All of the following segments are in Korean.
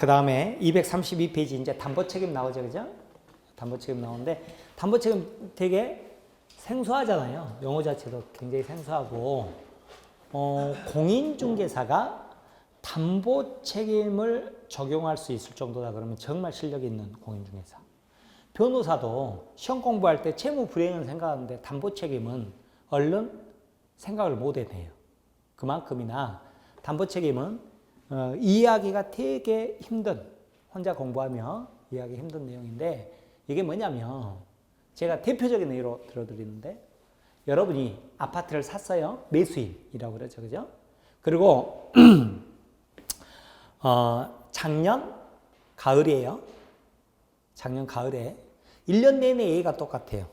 그 다음에 232페이지 이제 담보책임 나오죠, 그죠? 담보책임 나오는데 담보책임 되게 생소하잖아요. 용어 자체도 굉장히 생소하고 공인중개사가 담보책임을 적용할 수 있을 정도다 그러면 정말 실력 있는 공인중개사. 변호사도 시험 공부할 때 채무 불이행은 생각하는데 담보책임은 얼른 생각을 못 해내요. 그만큼이나 담보책임은 이해하기가 되게 힘든, 혼자 공부하며 이해하기 힘든 내용인데 이게 뭐냐면 제가 대표적인 예로 들어드리는데 여러분이 아파트를 샀어요. 매수인이라고 그러죠. 그죠? 그리고 작년 가을이에요. 작년 가을에 1년 내내 예가 똑같아요.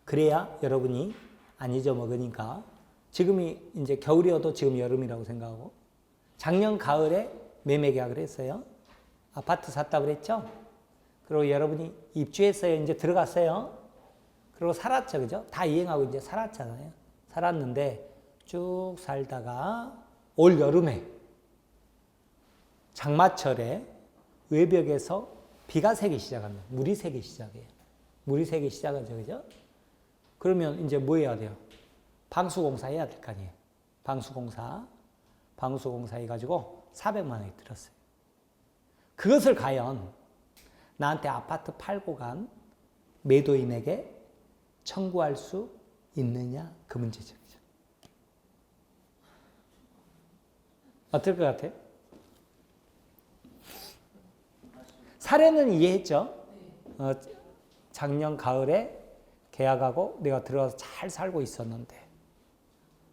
그래야 여러분이 안 잊어먹으니까 지금이 이제 겨울이어도 지금 여름이라고 생각하고 작년 가을에 매매 계약을 했어요. 아파트 샀다고 그랬죠? 그리고 여러분이 입주했어요. 이제 들어갔어요. 그리고 살았죠. 그죠? 다 이행하고 이제 살았잖아요. 살았는데 쭉 살다가 올 여름에 장마철에 외벽에서 비가 새기 시작합니다. 물이 새기 시작해요. 물이 새기 시작하죠. 그죠? 그러면 이제 뭐 해야 돼요? 방수공사 해야 될 거 아니에요. 방수공사 해가지고 400만 원이 들었어요. 그것을 과연 나한테 아파트 팔고 간 매도인에게 청구할 수 있느냐? 그 문제죠. 어떨 것 같아요? 사례는 이해했죠? 작년 가을에 계약하고 내가 들어가서 잘 살고 있었는데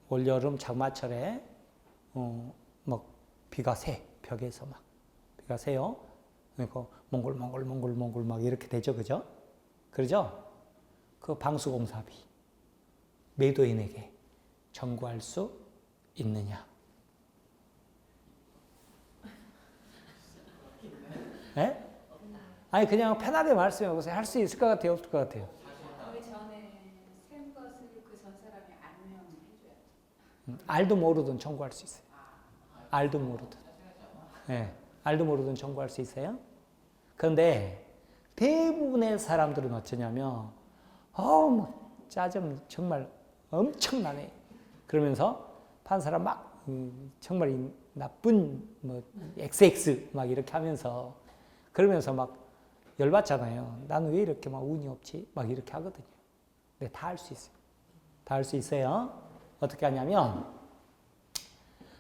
올 여름 장마철에 막 비가 새, 벽에서 막 비가 새요. 그러니까 몽골 막 이렇게 되죠, 그죠? 그러죠? 그 방수공사비 매도인에게 청구할 수 있느냐? 예? 아니 그냥 편하게 말씀해 보세요. 할 수 있을 것 같아요, 없을 것 같아요? 그 전에 생 것을 그 전 사람이 알면 해줘야죠. 알도 모르든 청구할 수 있어요. 알도 모르든. 네, 알도 모르든 청구할 수 있어요. 그런데 대부분의 사람들은 어쩌냐면 뭐 짜증 정말 엄청나네. 그러면서 판사람 막 정말 나쁜 뭐 XX 막 이렇게 하면서 그러면서 막 열받잖아요. 나는 왜 이렇게 막 운이 없지? 막 이렇게 하거든요. 근데 다 할 수 있어요. 다 할 수 있어요. 어떻게 하냐면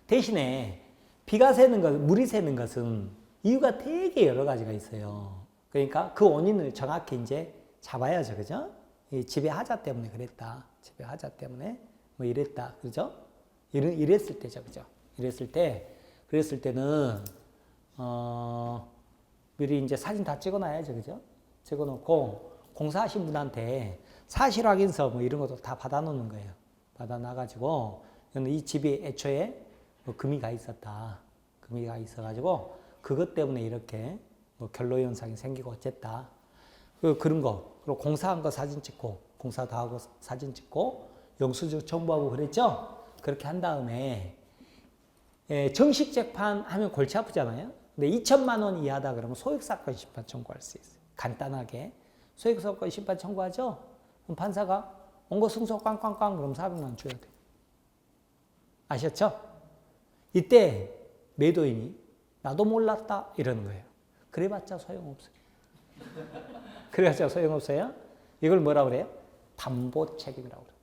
대신에 비가 새는 것, 물이 새는 것은 이유가 되게 여러 가지가 있어요. 그러니까 그 원인을 정확히 이제 잡아야죠. 그죠? 이 집의 하자 때문에 그랬다. 집의 하자 때문에 뭐 이랬다. 그죠? 이랬을 때죠. 그죠? 그랬을 때는 미리 이제 사진 다 찍어놔야죠. 그죠? 찍어놓고 공사하신 분한테 사실 확인서 뭐 이런 것도 다 받아놓는 거예요. 받아놔가지고 이 집이 애초에 뭐 금이 가 있었다. 금이 가 있어가지고 그것 때문에 이렇게 뭐 결로 현상이 생기고 어쨌다. 그런 거. 그리고 공사한 거 사진 찍고 공사 다 하고 사진 찍고 영수증 첨부하고 그랬죠? 그렇게 한 다음에 정식 재판하면 골치 아프잖아요. 근데 2천만 원 이하다 그러면 소액사건 심판 청구할 수 있어요. 간단하게. 소액사건 심판 청구하죠? 그럼 판사가 원고 승소 꽝꽝꽝 그럼 400만 원 줘야 돼요. 아셨죠? 이때 매도인이 나도 몰랐다 이러는 거예요. 그래봤자 소용없어요. 그래봤자 소용없어요. 이걸 뭐라 그래요? 담보책임이라고 그래요.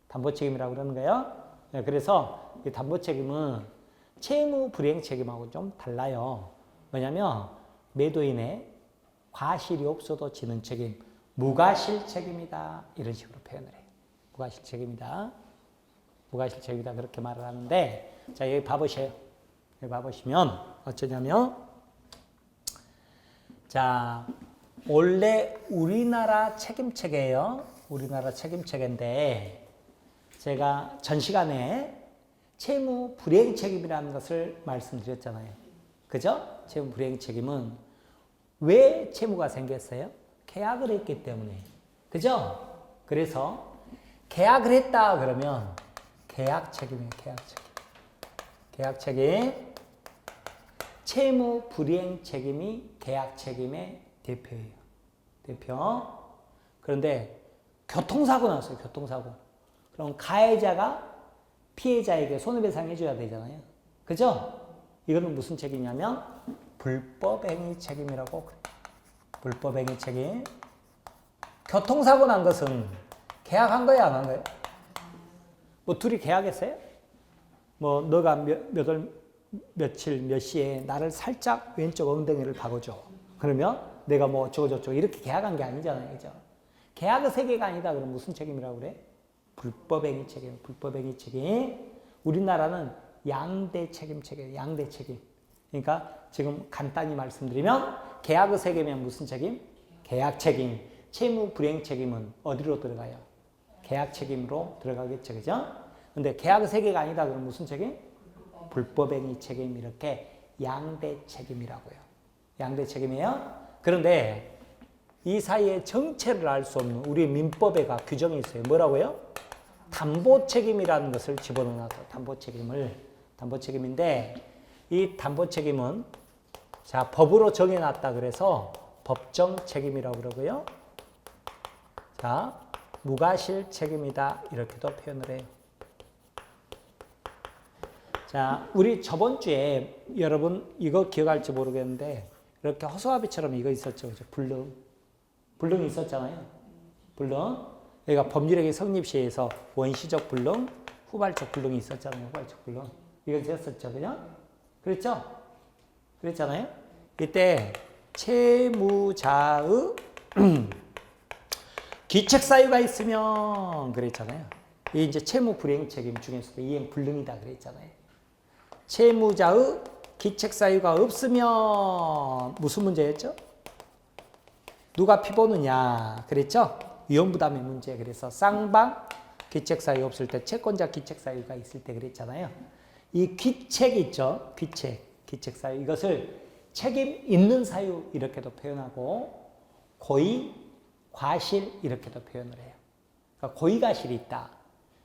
담보책임이라고 그러는 거예요. 네, 그래서 이 담보책임은 채무 불이행 책임하고 좀 달라요. 뭐냐면 매도인의 과실이 없어도 지는 책임, 무과실 책임이다. 이런 식으로 표현을 해요. 무과실 책임이다. 무과실 책임이다. 그렇게 말을 하는데 자 여기 봐보세요. 여기 봐보시면 어쩌냐면 자 원래 우리나라 책임체계예요. 우리나라 책임체계인데 제가 전 시간에 채무 불이행 책임이라는 것을 말씀드렸잖아요. 그죠? 채무 불이행 책임은 왜 채무가 생겼어요? 계약을 했기 때문에. 그죠? 그래서 계약을 했다 그러면 계약 책임이에요. 계약 책임. 채무 불이행 책임이 계약 책임의 대표예요. 대표. 그런데 교통사고 났어요. 교통사고. 그럼 가해자가 피해자에게 손해배상 해줘야 되잖아요. 그죠? 이거는 무슨 책임이냐면 불법행위 책임이라고 그래요. 불법행위 책임. 교통사고 난 것은 계약한 거예요, 안 한 거예요? 뭐 둘이 계약했어요? 뭐 너가 며칠 몇 시에 나를 살짝 왼쪽 엉덩이를 박아줘. 그러면 내가 뭐 어쩌고저쩌고 이렇게 계약한 게 아니잖아요. 그죠? 계약의 세계가 아니다. 그럼 무슨 책임이라고 그래? 불법행위 책임. 불법행위 책임. 우리나라는 양대 책임 체계예요. 양대 책임. 그러니까 지금 간단히 말씀드리면 계약의 세계면 무슨 책임? 계약 책임. 채무 불이행 책임은 어디로 들어가요? 계약 책임으로 들어가겠죠. 그죠? 근데 계약의 세계가 아니다. 그럼 무슨 책임? 불법행위 책임. 이렇게 양대 책임이라고요. 양대 책임이에요. 그런데 이 사이에 정체를 알 수 없는 우리 민법에가 규정이 있어요. 뭐라고요? 담보 책임이라는 것을 집어넣어서 담보 책임을 담보 책임인데 이 담보 책임은 자 법으로 정해놨다 그래서 법정 책임이라고 그러고요. 자 무과실 책임이다 이렇게도 표현을 해요. 자 우리 저번 주에 여러분 이거 기억할지 모르겠는데 이렇게 허수아비처럼 이거 있었죠. 그죠? 불능이 있었잖아요. 불능. 여기가 법률행위 성립시에서 원시적 불능, 후발적 불능이 있었잖아요. 후발적 불능. 이거 됐었죠. 그냥? 그랬죠? 그랬잖아요. 이때 채무자의 기책 사유가 있으면 그랬잖아요. 이게 이제 채무 불이행 책임 중에서도 이행 불능이다 그랬잖아요. 채무자의 기책 사유가 없으면 무슨 문제였죠? 누가 피보느냐 그랬죠? 위험부담의 문제. 그래서 쌍방 기책 사유 없을 때 채권자 기책 사유가 있을 때 그랬잖아요. 이 기책 있죠? 기책 사유 이것을 책임 있는 사유 이렇게도 표현하고 고의, 과실 이렇게도 표현을 해요. 그러니까 고의 과실이 있다.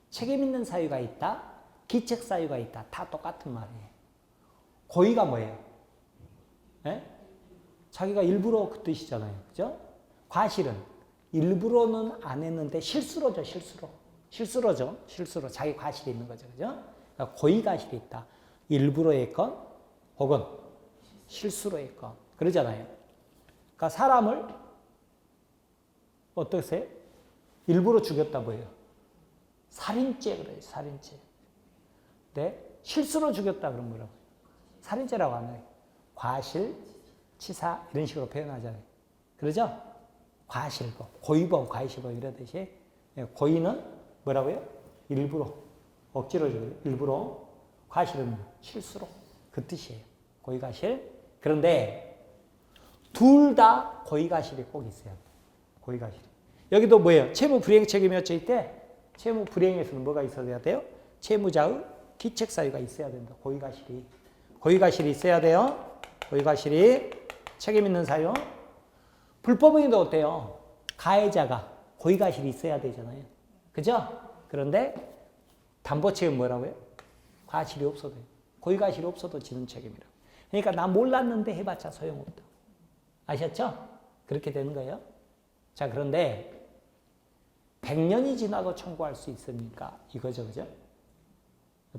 책임 있는 사유가 있다. 기책 사유가 있다. 다 똑같은 말이에요. 고의가 뭐예요? 네? 자기가 일부러 그 뜻이잖아요. 그죠? 과실은 일부러는 안 했는데 실수로죠. 실수로죠. 실수로 자기 과실이 있는 거죠. 그죠? 그러니까 고의 과실이 있다. 일부러 했건 혹은 실수로 했건 그러잖아요. 그러니까 사람을 어떠세요? 일부러 죽였다 뭐예요? 살인죄 그래요. 살인죄. 네? 실수로 죽였다 그러면 뭐라고? 살인죄라고 안 해요. 과실, 치사 이런 식으로 표현하잖아요. 그러죠? 과실범, 고의범, 과실범 이러듯이 고의는 뭐라고요? 일부러, 억지로 죽여요. 일부러. 과실은 실수로. 그 뜻이에요. 고의 과실. 그런데 둘 다 고의 과실이 꼭 있어야 돼요. 고의 과실. 여기도 뭐예요? 채무 불이행 책임이었죠 이때? 채무 불이행에서는 뭐가 있어야 돼요? 채무자의 기책 사유가 있어야 된다. 고의 과실이. 고의 과실이 있어야 돼요. 고의 과실이 책임 있는 사유. 불법행위도 어때요? 가해자가 고의 과실이 있어야 되잖아요. 그죠? 그런데 담보 책임 뭐라고요? 과실이 없어도 고의 과실이 없어도 지는 책임이라고. 그러니까 나 몰랐는데 해봤자 소용없다. 아셨죠? 그렇게 되는 거예요. 자 그런데 100년이 지나도 청구할 수 있습니까? 이거죠. 그죠?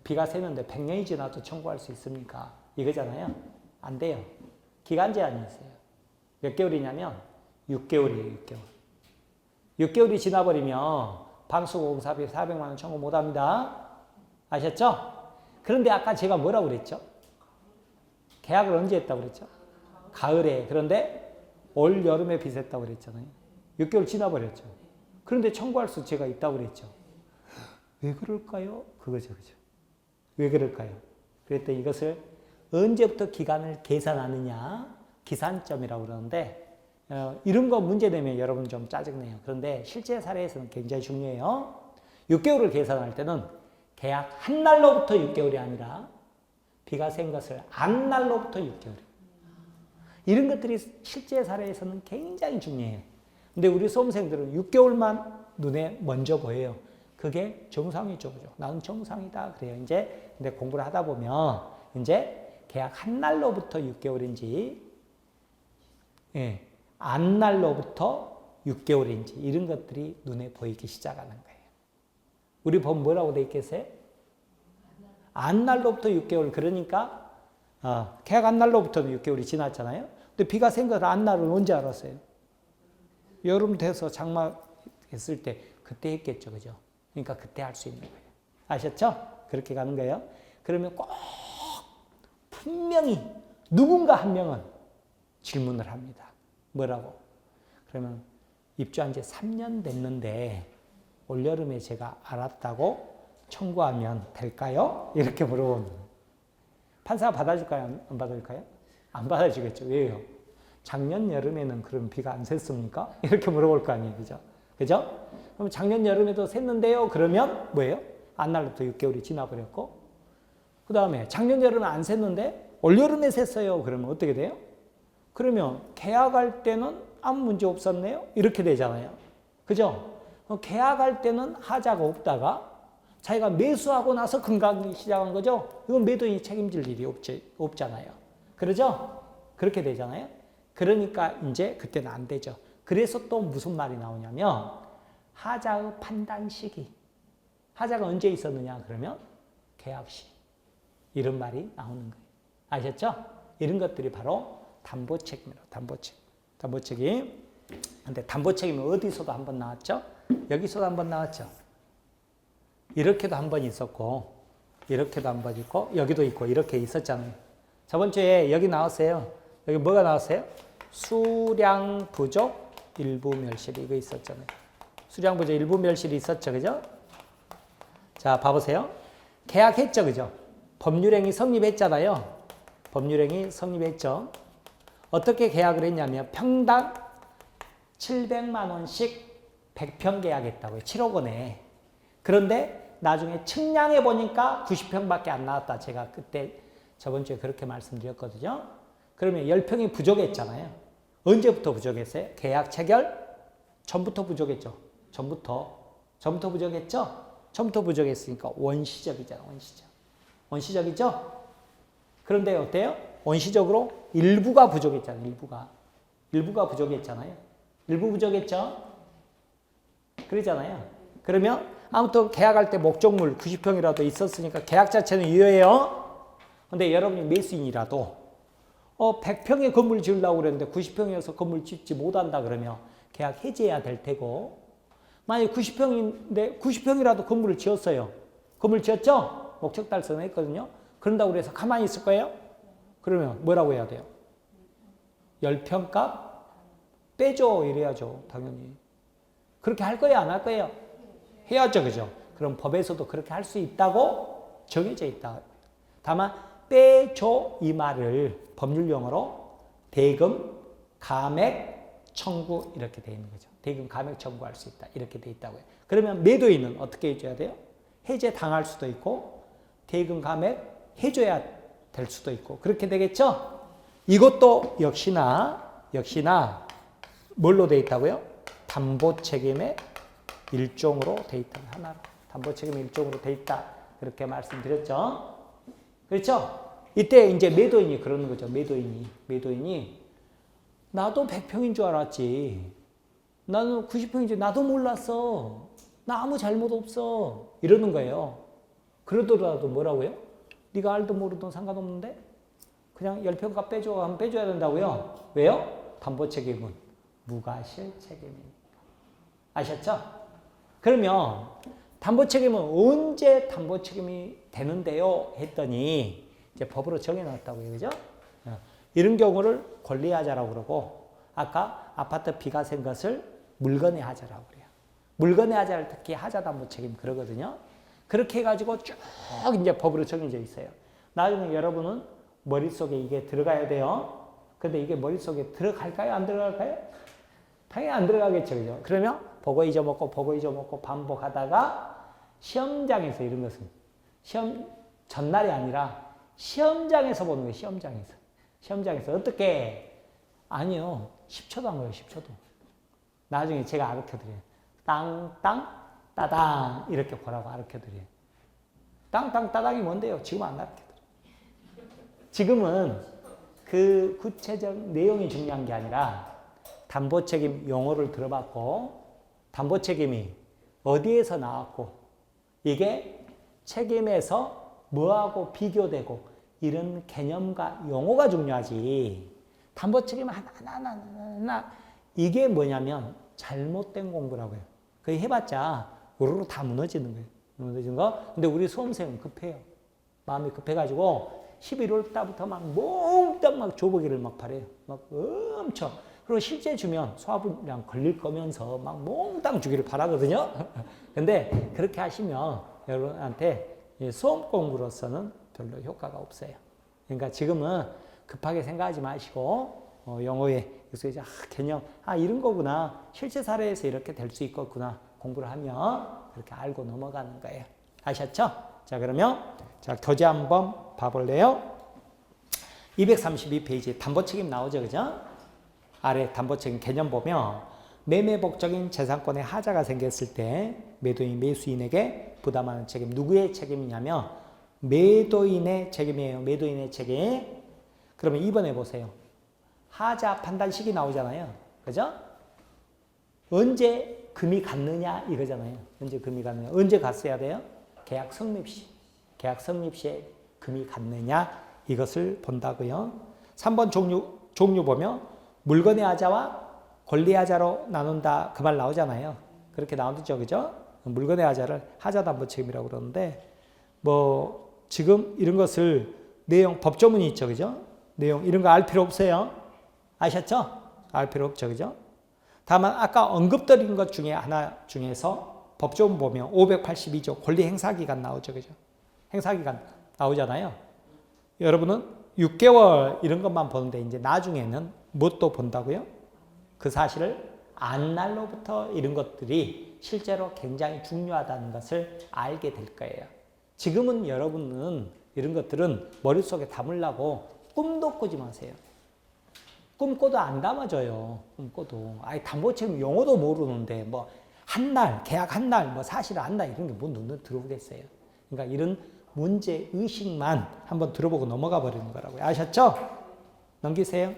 비가 새는데 100년이 지나도 청구할 수 있습니까? 이거잖아요. 안 돼요. 기간 제한이 있어요. 몇 개월이냐면 6개월이에요. 6개월. 6개월이 지나버리면 방수공사비 400만 원 청구 못합니다. 아셨죠? 그런데 아까 제가 뭐라고 그랬죠? 계약을 언제 했다고 그랬죠? 가을에. 그런데 올 여름에 빚했다고 그랬잖아요. 6개월 지나버렸죠. 그런데 청구할 수 제가 있다고 그랬죠. 왜 그럴까요? 그거죠. 그죠? 왜 그럴까요? 그랬더니 이것을 언제부터 기간을 계산하느냐? 기산점이라고 그러는데 이런 거 문제되면 여러분 좀 짜증내요. 그런데 실제 사례에서는 굉장히 중요해요. 6개월을 계산할 때는 계약 한 날로부터 6개월이 아니라 비가 샌 것을 안 날로부터 6개월. 이런 것들이 실제 사례에서는 굉장히 중요해요. 근데 우리 수험생들은 6개월만 눈에 먼저 보여요. 그게 정상이죠. 그죠? 나는 정상이다. 그래요. 이제 근데 공부를 하다 보면 이제 계약 한 날로부터 6개월인지, 예, 안 날로부터 6개월인지 이런 것들이 눈에 보이기 시작하는 거예요. 우리 법 뭐라고 돼 있겠어요? 안 날로부터 6개월. 그러니까 계약 안 날로부터는 6개월이 지났잖아요. 근데 비가 센 걸 안 날은 언제 알았어요? 여름 돼서 장마했을 때 그때 했겠죠, 그죠? 그러니까 그때 할 수 있는 거예요. 아셨죠? 그렇게 가는 거예요. 그러면 꼭 분명히 누군가 한 명은 질문을 합니다. 뭐라고? 그러면 입주한 지 3년 됐는데 올여름에 제가 알았다고 청구하면 될까요? 이렇게 물어보는 거예요. 판사가 받아줄까요? 안 받아줄까요? 안 받아주겠죠. 왜요? 작년 여름에는 그럼 비가 안 샜습니까? 이렇게 물어볼 거 아니에요. 그죠? 그죠? 그럼 작년 여름에도 샜는데요? 그러면 뭐예요? 안 날로부터 6개월이 지나버렸고, 그 다음에 작년 여름에 안 샜는데 올여름에 샜어요. 그러면 어떻게 돼요? 그러면 계약할 때는 아무 문제 없었네요? 이렇게 되잖아요. 그죠? 계약할 때는 하자가 없다가 자기가 매수하고 나서 금가기 시작한 거죠? 이건 매도인이 책임질 일이 없잖아요. 그러죠? 그렇게 되잖아요. 그러니까 이제 그때는 안 되죠. 그래서 또 무슨 말이 나오냐면 하자의 판단 시기. 하자가 언제 있었느냐 그러면 계약 시. 이런 말이 나오는 거예요. 아셨죠? 이런 것들이 바로 담보책임이라고. 담보책임. 근데 담보책임은 어디서도 한번 나왔죠? 여기서도 한번 나왔죠. 이렇게도 한 번 있었고, 이렇게도 한 번 있고, 여기도 있고, 이렇게 있었잖아요. 저번 주에 여기 나왔어요. 여기 뭐가 나왔어요? 수량 부족 일부 멸실. 이거 있었잖아요. 수량 부족 일부 멸실이 있었죠. 그죠? 자, 봐보세요. 계약했죠. 그죠? 법률행위 성립했잖아요. 법률행위 성립했죠. 어떻게 계약을 했냐면 평당 700만 원씩 100평 계약했다고요. 7억 원에. 그런데 나중에 측량해 보니까 90평밖에 안 나왔다. 제가 그때 저번 주에 그렇게 말씀드렸거든요. 그러면 10평이 부족했잖아요. 언제부터 부족했어요? 계약 체결 전부터 부족했죠. 전부터 부족했죠. 전부터 부족했으니까 원시적이잖아. 원시적이죠. 그런데 어때요? 원시적으로 일부가 부족했잖아요. 일부가 부족했잖아요. 일부 부족했죠. 그러잖아요. 그러면 아무튼 계약할 때 목적물 90평이라도 있었으니까 계약 자체는 유효해요. 근데 여러분이 매수인이라도 100평의 건물 지으려고 그랬는데 90평이어서 건물 짓지 못한다 그러면 계약 해지해야 될 테고, 만약에 90평인데 90평이라도 건물을 지었어요. 건물 지었죠? 목적 달성했거든요. 그런다고 그래서 가만히 있을 거예요? 그러면 뭐라고 해야 돼요? 10평 값 빼줘 이래야죠. 당연히. 그렇게 할 거예요? 안 할 거예요? 해야죠. 그죠? 그럼 법에서도 그렇게 할 수 있다고 정해져 있다. 다만 빼줘 이 말을 법률용어로 대금, 감액, 청구 이렇게 돼 있는 거죠. 대금, 감액 청구할 수 있다. 이렇게 돼 있다고요. 그러면 매도인은 어떻게 해줘야 돼요? 해제 당할 수도 있고 대금, 감액 해줘야 될 수도 있고 그렇게 되겠죠? 이것도 역시나 뭘로 돼 있다고요? 담보 책임의 일종으로 돼 있다. 하나로. 담보 책임의 일종으로 돼 있다. 그렇게 말씀드렸죠? 그렇죠? 이때 이제 매도인이 그러는 거죠. 매도인이 나도 100평인 줄 알았지. 나는 90평인 줄 나도 몰랐어. 나 아무 잘못 없어. 이러는 거예요. 그러더라도 뭐라고요? 네가 알든 모르든 상관없는데 그냥 10평값 빼줘 하면 빼줘야 된다고요. 왜요? 담보 책임은 무과실 책임이니까. 아셨죠? 그러면 담보 책임은 언제 담보 책임이 되는데요? 했더니 이제 법으로 정해놨다고요. 그죠? 이런 경우를 권리하자라고 그러고 아까 아파트 비가 센 것을 물건의 하자라고 그래요. 물건의 하자를 특히 하자 담보 책임 그러거든요. 그렇게 해가지고 쭉 이제 법으로 정해져 있어요. 나중에 여러분은 머릿속에 이게 들어가야 돼요. 근데 이게 머릿속에 들어갈까요? 안 들어갈까요? 당연히 안 들어가겠죠. 그죠? 그러면 보고 잊어먹고 반복하다가 시험장에서 이런 것은 시험 전날이 아니라 시험장에서 보는 거예요. 시험장에서 어떻게? 아니요. 10초도 한 거예요. 10초도. 나중에 제가 가르쳐드려요. 땅땅 따당 이렇게 보라고 가르쳐드려요. 땅땅 따당이 뭔데요? 지금 안 가르쳐드려요. 지금은 그 구체적 내용이 중요한 게 아니라 담보책임 용어를 들어봤고 담보책임이 어디에서 나왔고 이게 책임에서 뭐하고 비교되고 이런 개념과 용어가 중요하지. 담보책임 하나 이게 뭐냐면 잘못된 공부라고요. 그거 해봤자 우르르 다 무너지는 거예요. 무너지는 거. 근데 우리 수험생은 급해요. 마음이 급해가지고 11월 달부터 막 몽땅 막 조보기를 막 바래요. 막 엄청. 그리고 실제 주면 소화불량 걸릴 거면서 막 몽땅 주기를 바라거든요. 근데 그렇게 하시면 여러분한테 수험 공부로서는 별로 효과가 없어요. 그러니까 지금은 급하게 생각하지 마시고 영어에 그래서 이제 개념 이런 거구나. 실제 사례에서 이렇게 될 수 있겠구나. 공부를 하면 그렇게 알고 넘어가는 거예요. 아셨죠? 자, 그러면 자, 교재 한번 봐볼래요? 232페이지 담보책임 나오죠, 그죠? 아래 담보책임 개념 보면 매매 목적인 재산권에 하자가 생겼을 때 매도인 매수인에게 부담하는 책임 누구의 책임이냐면 매도인의 책임이에요. 매도인의 책임. 그러면 2번에 보세요. 하자 판단식이 나오잖아요. 그죠? 언제 금이 갔느냐 이거잖아요. 언제 금이 갔느냐. 언제 갔어야 돼요? 계약 성립 시. 계약 성립 시에 금이 갔느냐 이것을 본다고요. 3번 종류 보면 물건의 하자와 권리의 하자로 나눈다 그 말 나오잖아요. 그렇게 나오죠. 그죠? 물건의 하자를 하자담보책임이라고 그러는데 뭐 지금 이런 것을 내용 법조문이 있죠. 그죠? 내용 이런 거 알 필요 없어요. 아셨죠? 알 필요 없죠. 그죠? 다만 아까 언급드린 것 중에 하나 중에서 법조문 보면 582조 권리 행사기간 나오죠. 그죠? 행사기간 나오잖아요. 여러분은 6개월 이런 것만 보는데 이제 나중에는 뭣도 본다고요? 그 사실을 안날로부터 이런 것들이 실제로 굉장히 중요하다는 것을 알게 될 거예요. 지금은 여러분은 이런 것들은 머릿속에 담으려고 꿈도 꾸지 마세요. 꿈꿔도 안 담아져요. 꿈꿔도. 담보책임 용어도 모르는데 뭐 한 날, 계약 한 날, 뭐 사실 한 날 이런 게 뭐 눈에 들어오겠어요. 그러니까 이런 문제 의식만 한번 들어보고 넘어가 버리는 거라고요. 아셨죠? 넘기세요.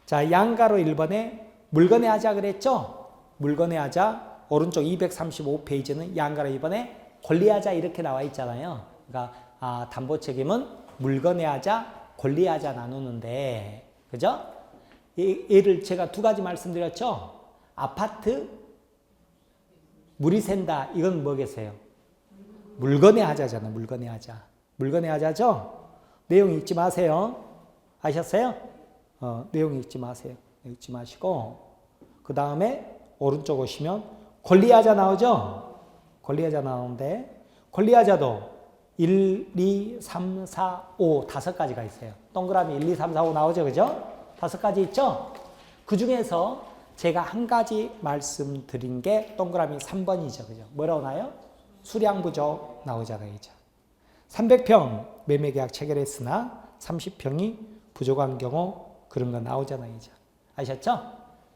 자, 양가로 1번에 물건의 하자 그랬죠? 물건의 하자 오른쪽 235페이지는 양가로 2번에 권리하자 이렇게 나와 있잖아요. 그러니까 담보책임은 물건의 하자, 권리의 하자 나누는데 그죠? 얘를 제가 두 가지 말씀드렸죠? 아파트 물이 샌다. 이건 뭐겠어요? 물건의 하자잖아요. 물건의 하자. 물건의 하자죠? 내용 읽지 마세요. 아셨어요? 내용 읽지 마세요. 읽지 마시고 그 다음에 오른쪽 오시면 권리하자 나오죠? 권리하자 나오는데 권리하자도 1, 2, 3, 4, 5 다섯 가지가 있어요. 동그라미 1, 2, 3, 4, 5 나오죠? 그죠? 다섯 가지 있죠? 그 중에서 제가 한 가지 말씀드린 게 동그라미 3번이죠. 그죠? 뭐라고 나요? 수량 부족 나오잖아요. 그죠? 300평 매매계약 체결했으나 30평이 부족한 경우 그런 거 나오잖아요. 그죠? 아셨죠?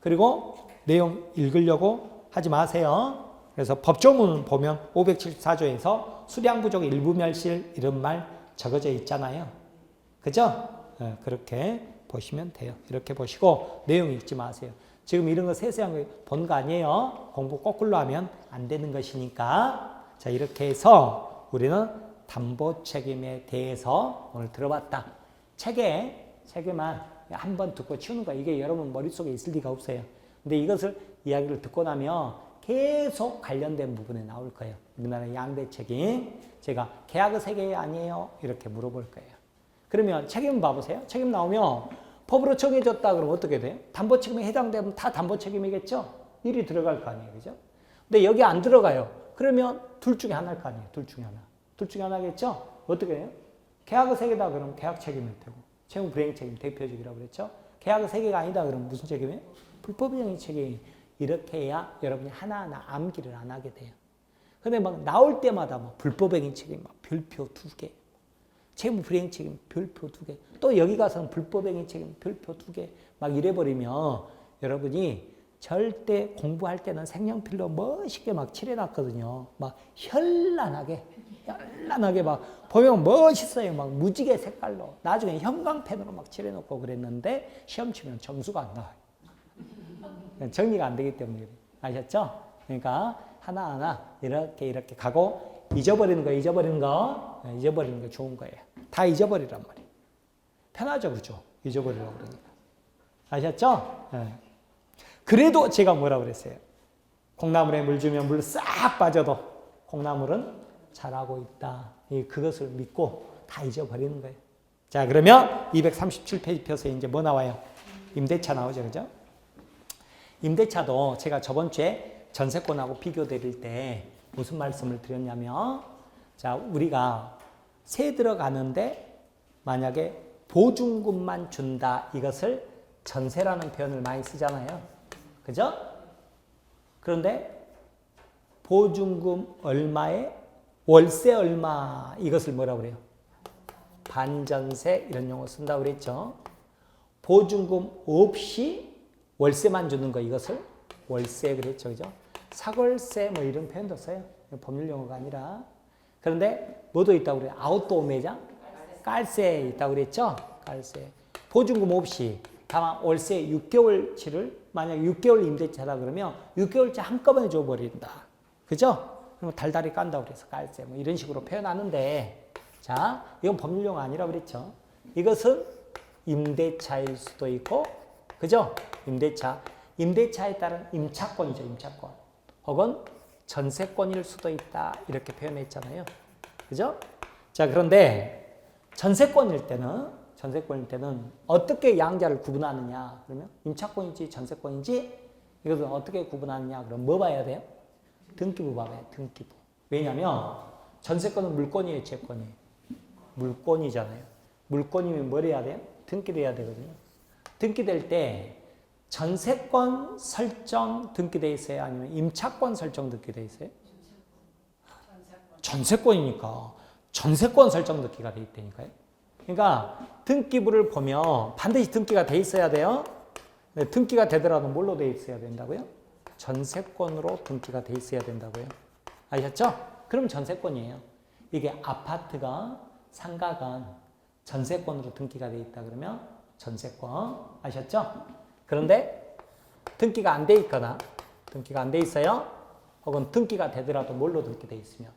그리고 내용 읽으려고 하지 마세요. 그래서 법조문 보면 574조에서 수량 부족 일부 멸실 이런 말 적어져 있잖아요. 그죠? 그렇게 보시면 돼요. 이렇게 보시고 내용 읽지 마세요. 지금 이런 거 세세한 거 본 거 아니에요. 공부 거꾸로 하면 안 되는 것이니까. 자, 이렇게 해서 우리는 담보 책임에 대해서 오늘 들어봤다. 책에만 한 번 듣고 치우는 거야. 이게 여러분 머릿속에 있을 리가 없어요. 근데 이것을 이야기를 듣고 나면 계속 관련된 부분에 나올 거예요. 우리나라 양대 책임. 제가 계약의 세계 아니에요? 이렇게 물어볼 거예요. 그러면 책임 봐보세요. 책임 나오면 법으로 정해졌다 그러면 어떻게 돼요? 담보 책임에 해당되면 다 담보 책임이겠죠? 일이 들어갈 거 아니에요. 그죠? 근데 여기 안 들어가요. 그러면 둘 중에 하나일 거 아니에요. 둘 중에 하나. 둘 중에 하나겠죠? 어떻게 해요? 계약의 세계다 그러면 계약 책임일 테고 채무 불이행 책임 대표적이라고 그랬죠? 계약의 세계가 아니다 그러면 무슨 책임이에요? 불법이행 책임. 이렇게 해야 여러분이 하나하나 암기를 안 하게 돼요. 근데 막 나올 때마다 막 불법행위 책임 막 별표 2개, 채무 불이행 책임 별표 2개, 또 여기 가서는 불법행위 책임 별표 2개 막 이래버리면 여러분이 절대 공부할 때는 색연필로 멋있게 막 칠해놨거든요. 막 현란하게 현란하게 막 보면 멋있어요. 막 무지개 색깔로. 나중에 형광펜으로 막 칠해놓고 그랬는데 시험 치면 점수가 안 나와요. 정리가 안 되기 때문에. 아셨죠? 그러니까 하나하나 이렇게 가고 잊어버리는 거 잊어버리는 거 좋은 거예요. 다 잊어버리란 말이에요. 편하죠, 그죠? 잊어버리려고 그러니까. 아셨죠? 네. 그래도 제가 뭐라 그랬어요? 콩나물에 물 주면 물 싹 빠져도 콩나물은 자라고 있다. 그것을 믿고 다 잊어버리는 거예요. 자, 그러면 237페이지 펴서 이제 뭐 나와요? 임대차 나오죠, 그죠? 임대차도 제가 저번 주에 전세권하고 비교 드릴 때 무슨 말씀을 드렸냐면, 자, 우리가 세 들어가는데 만약에 보증금만 준다. 이것을 전세라는 표현을 많이 쓰잖아요. 그죠? 그런데 보증금 얼마에 월세 얼마 이것을 뭐라고 그래요? 반전세 이런 용어 쓴다고 그랬죠. 보증금 없이 월세만 주는 거 이것을 월세 그랬죠. 그죠? 사골세 뭐 이런 표현도 써요. 법률 용어가 아니라. 그런데 뭐도 있다고 그래요? 아웃도어 매장? 깔세 있다고 그랬죠? 깔세. 보증금 없이 다만 월세 6개월치를 만약 6개월 임대차다 그러면 6개월치 한꺼번에 줘버린다. 그죠? 그러면 달달이 깐다고 그래서 깔세 뭐 이런 식으로 표현하는데, 자, 이건 법률 용어 아니라 그랬죠. 이것은 임대차일 수도 있고, 그죠? 임대차에 따른 임차권이죠. 임차권. 혹은 전세권일 수도 있다. 이렇게 표현했잖아요. 그죠? 자, 그런데 전세권일 때는 어떻게 양자를 구분하느냐? 그러면 임차권인지 전세권인지 이것을 어떻게 구분하느냐? 그럼 뭐 봐야 돼요? 등기부 봐봐요. 등기부. 왜냐하면 전세권은 물권이에요, 채권이에요? 물권이잖아요. 물권이면 뭘 해야 돼요? 등기돼야 되거든요. 등기될 때 전세권 설정 등기돼 있어요? 아니면 임차권 설정 등기돼 있어요? 전세권이니까 전세권 설정 등기가 돼 있다니까요. 그러니까 등기부를 보면 반드시 등기가 돼 있어야 돼요. 등기가 되더라도 뭘로 돼 있어야 된다고요? 전세권으로 등기가 돼 있어야 된다고요. 아셨죠? 그럼 전세권이에요. 이게 아파트가 상가가 전세권으로 등기가 돼 있다 그러면 전세권. 아셨죠? 그런데 등기가 안 돼 있거나 등기가 안 돼 있어요. 혹은 등기가 되더라도 뭘로 등기돼 있으면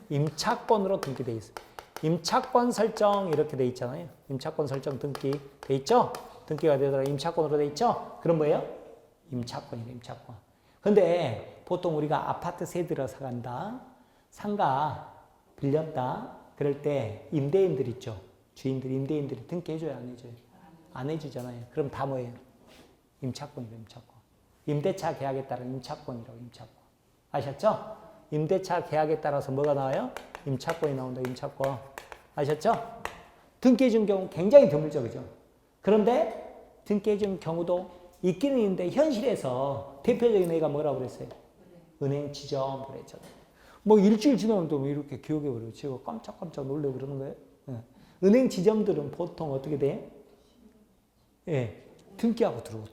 임차권으로 등기돼 있어요. 임차권 설정 이렇게 돼 있잖아요. 임차권 설정 등기 돼 있죠? 등기가 되더라도 임차권으로 돼 있죠? 그럼 뭐예요? 임차권이에요. 임차권. 근데 보통 우리가 아파트 세 들어서 간다. 상가 빌렸다. 그럴 때 임대인들 있죠. 주인들, 임대인들이 등기해줘요? 안 해줘요? 안 해주잖아요. 그럼 다 뭐예요? 임차권이에요. 임차권. 임대차 계약에 따른 임차권이라고. 임차권. 아셨죠? 임대차 계약에 따라서 뭐가 나와요? 임차권이 나온다. 임차권. 아셨죠? 등기해준 경우 굉장히 드물죠. 그죠? 그런데 등기해준 경우도 있기는 있는데 현실에서 대표적인 애가 뭐라고 그랬어요? 은행 지점 그랬잖아요. 뭐 일주일 지나면 또 이렇게 기억해버려요. 제가 깜짝깜짝 놀래 그러는 거예요. 네. 은행 지점들은 보통 어떻게 돼요? 예, 등기하고 들어오고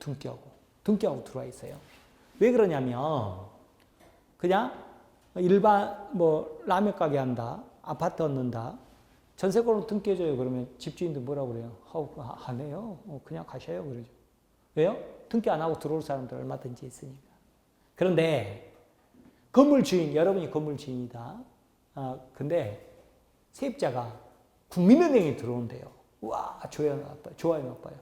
등기하고 들어와 있어요. 왜 그러냐면 그냥 일반 뭐 라면 가게 한다, 아파트 얻는다, 전세권으로 등기해줘요. 그러면 집주인들 뭐라고 그래요? 안 해요. 그냥 가셔요. 그러죠. 왜요? 등기 안 하고 들어올 사람들 얼마든지 있으니까. 그런데 건물 주인, 여러분이 건물 주인이다. 근데 세입자가 국민은행에 들어온대요. 와, 좋아요, 나빠요?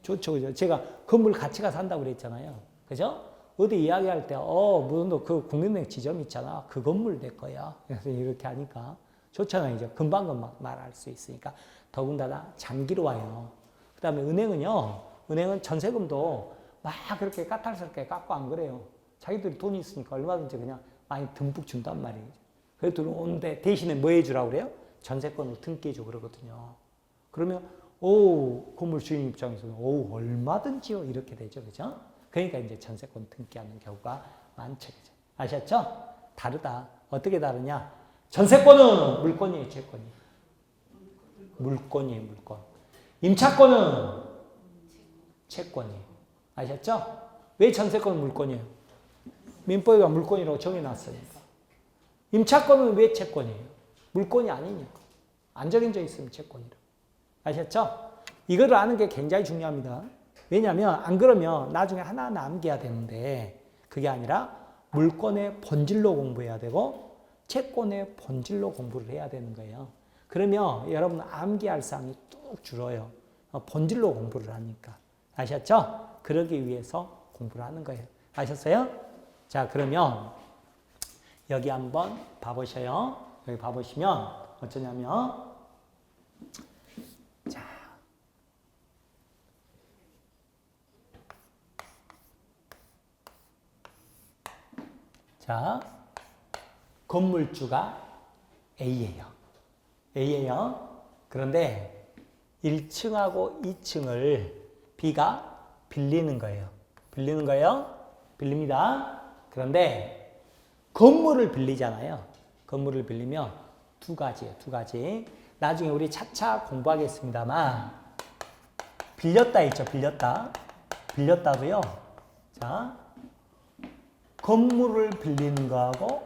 좋죠, 그죠? 제가 건물 가치가 산다고 그랬잖아요. 그죠? 어디 이야기할 때, 무슨 너 그 국민은행 지점 있잖아. 그 건물 내 거야. 그래서 이렇게 하니까 좋잖아요. 이제 금방 말할 수 있으니까. 더군다나 장기로 와요. 그 다음에 은행은 전세금도 막 그렇게 까탈스럽게 깎고 안 그래요. 자기들이 돈이 있으니까 얼마든지 그냥 많이 듬뿍 준단 말이에요. 그래 들어오는데 대신에 뭐 해주라고 그래요? 전세권으로 등기해줘 그러거든요. 그러면 건물 주인 입장에서는 얼마든지요 이렇게 되죠. 그죠? 그러니까 이제 전세권 등기하는 경우가 많죠. 그죠? 아셨죠? 다르다. 어떻게 다르냐? 전세권은 물권이에요, 채권이에요? 물권이에요, 물권. 임차권은 채권이에요. 아셨죠? 왜 전세권은 물권이에요? 민법에가 물권이라고 정해놨으니까. 임차권은 왜 채권이에요? 물건이 아니니까. 안 정해져 있으면 채권이라. 아셨죠? 이거를 아는 게 굉장히 중요합니다. 왜냐하면 안 그러면 나중에 하나하나 암기해야 되는데 그게 아니라 물건의 본질로 공부해야 되고 채권의 본질로 공부를 해야 되는 거예요. 그러면 여러분 암기할 사항이 뚝 줄어요. 본질로 공부를 하니까. 아셨죠? 그러기 위해서 공부를 하는 거예요. 아셨어요? 자, 그러면 여기 한번 봐보셔요. 여기 봐보시면 어쩌냐면 자, 건물주가 A예요. A예요. 그런데 1층하고 2층을 B가 빌리는 거예요. 빌리는 거예요. 빌립니다. 그런데 건물을 빌리잖아요. 건물을 빌리면 두 가지예요. 두 가지. 나중에 우리 차차 공부하겠습니다만 빌렸다 했죠. 빌렸다. 빌렸다도요. 자, 건물을 빌리는 거하고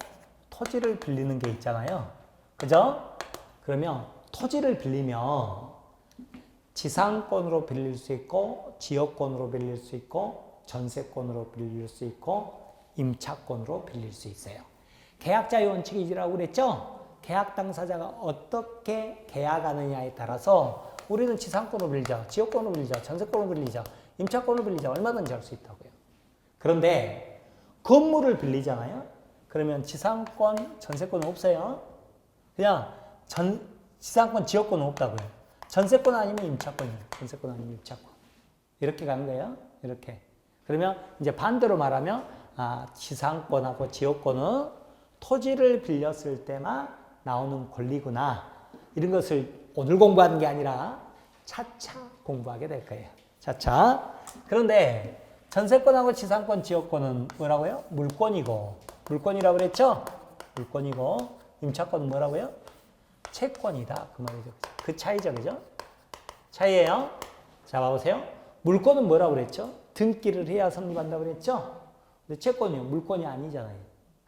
토지를 빌리는 게 있잖아요. 그죠? 그러면 토지를 빌리면 지상권으로 빌릴 수 있고 지역권으로 빌릴 수 있고 전세권으로 빌릴 수 있고 임차권으로 빌릴 수 있어요. 계약자의 원칙이라고 그랬죠? 계약 당사자가 어떻게 계약하느냐에 따라서 우리는 지상권으로 빌리자, 지역권으로 빌리자, 전세권으로 빌리자, 임차권으로 빌리자 얼마든지 할 수 있다고요. 그런데 건물을 빌리잖아요. 그러면 지상권, 전세권은 없어요. 그냥 지상권, 지역권은 없다고요. 전세권 아니면 임차권이에요. 전세권 아니면 임차권. 이렇게 가는 거예요. 이렇게. 그러면 이제 반대로 말하면 지상권하고 지역권은 토지를 빌렸을 때만 나오는 권리구나. 이런 것을 오늘 공부하는 게 아니라 차차 공부하게 될 거예요. 차차. 그런데 전세권하고 지상권, 지역권은 뭐라고요? 물권이고, 물권이라고 그랬죠? 물권이고, 임차권은 뭐라고요? 채권이다. 그 말이죠. 그 차이죠. 그죠? 차이예요. 자, 봐보세요. 물권은 뭐라고 그랬죠? 등기를 해야 성립한다고 그랬죠? 근데 채권이요. 물권이 아니잖아요.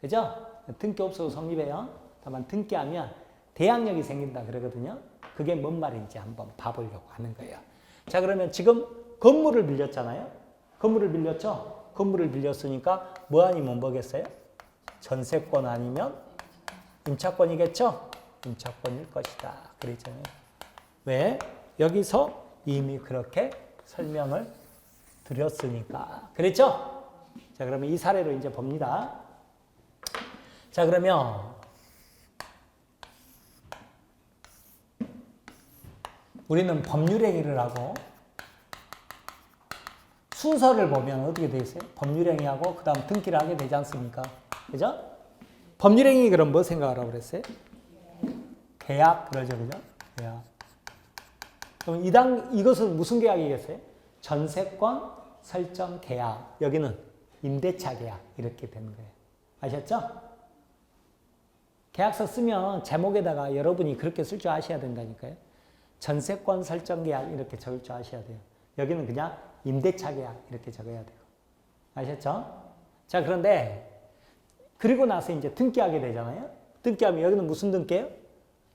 그죠? 등기 없어도 성립해요. 다만 등기하면 대항력이 생긴다 그러거든요. 그게 뭔 말인지 한번 봐보려고 하는 거예요. 자, 그러면 지금 건물을 빌렸잖아요. 건물을 빌렸죠? 건물을 빌렸으니까 뭐 아니면 뭐겠어요? 전세권 아니면 임차권이겠죠? 임차권일 것이다. 그랬잖아요. 왜? 여기서 이미 그렇게 설명을 드렸으니까. 그랬죠? 자, 그러면 이 사례로 이제 봅니다. 자, 그러면 우리는 법률행위를 하고 순서를 보면 어떻게 되어 있어요? 법률행위하고 그 다음 등기를 하게 되지 않습니까? 그죠? 법률행위 그럼 뭐 생각하라고 그랬어요? 계약 그러죠. 그죠? 계약. 그럼 이것은 무슨 계약이겠어요? 전세권 설정 계약. 여기는 임대차 계약. 이렇게 되는 거예요. 아셨죠? 계약서 쓰면 제목에다가 여러분이 그렇게 쓸 줄 아셔야 된다니까요. 전세권 설정 계약 이렇게 적을 줄 아셔야 돼요. 여기는 그냥 임대차 계약 이렇게 적어야 돼요. 아셨죠? 자, 그런데 그리고 나서 이제 등기하게 되잖아요. 등기하면 여기는 무슨 등기예요?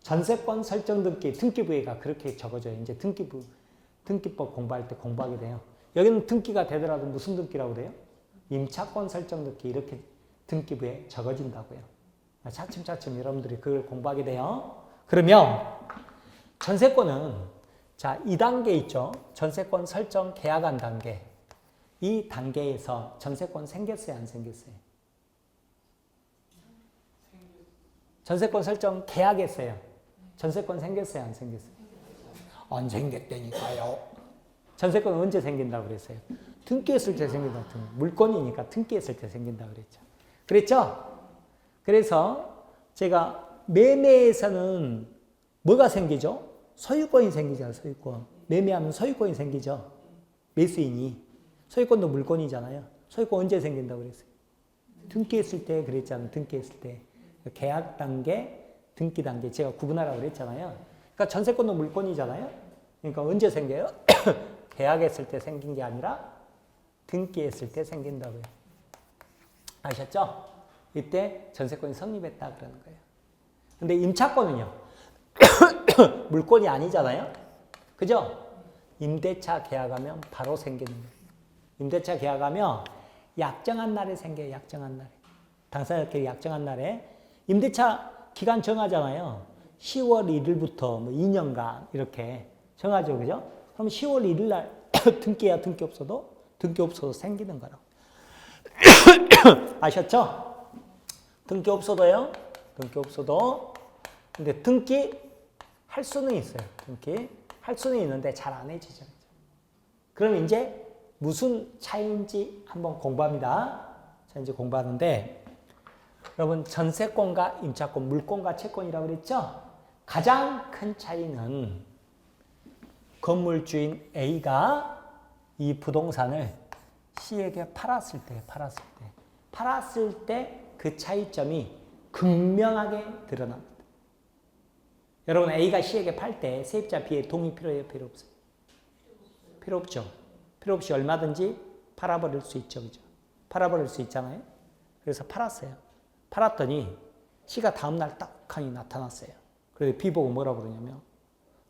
전세권 설정 등기, 등기부에가 그렇게 적어져요. 이제 등기법 공부할 때 공부하게 돼요. 여기는 등기가 되더라도 무슨 등기라고 그래요? 임차권 설정 등기 이렇게 등기부에 적어진다고요. 차츰차츰 여러분들이 그걸 공부하게 돼요. 그러면 전세권은 자, 2단계 있죠. 전세권 설정 계약한 단계. 이 단계에서 전세권 생겼어요, 안 생겼어요? 전세권 설정 계약했어요. 전세권 생겼어요, 안 생겼어요? 안 생겼다니까요. 전세권 언제 생긴다고 그랬어요? 등기했을 때 생긴다고 그랬죠. 물건이니까 등기했을 때 생긴다고 그랬죠. 그랬죠? 그래서 제가 매매에서는 뭐가 생기죠? 소유권이 생기잖아요. 소유권. 매매하면 소유권이 생기죠. 매수인이. 소유권도 물건이잖아요. 소유권 언제 생긴다고 그랬어요? 등기했을 때 그랬잖아요. 등기했을 때. 계약 단계, 등기 단계 제가 구분하라고 그랬잖아요. 그러니까 전세권도 물건이잖아요. 그러니까 언제 생겨요? 계약했을 때 생긴 게 아니라 등기했을 때 생긴다고요. 아셨죠? 이때 전세권이 성립했다 그러는 거예요. 근데 임차권은요. 물권이 아니잖아요. 그죠? 임대차 계약하면 바로 생기는 거예요. 임대차 계약하면 약정한 날에 생겨요. 약정한 날에. 당사자끼리 약정한 날에. 임대차 기간 정하잖아요. 10월 1일부터 뭐 2년간 이렇게 정하죠. 그죠? 그럼 10월 1일 날 등기야 등기 없어도 생기는 거라고. 아셨죠? 등기 없어도요. 등기 없어도. 근데 등기 할 수는 있어요. 등기 할 수는 있는데 잘 안 해지죠. 그럼 이제 무슨 차이인지 한번 공부합니다. 자, 이제 공부하는데 여러분 전세권과 임차권, 물권과 채권이라고 그랬죠? 가장 큰 차이는 건물주인 A가 이 부동산을 C에게 팔았을 때 그 차이점이 극명하게 드러납니다. 여러분 A가 C에게 팔 때 세입자 B의 동의 필요해요? 필요 없어요? 필요 없죠. 필요 없이 얼마든지 팔아버릴 수 있죠. 그죠? 팔아버릴 수 있잖아요. 그래서 팔았어요. 팔았더니 C가 다음날 딱하니 나타났어요. 그래서 B 보고 뭐라고 그러냐면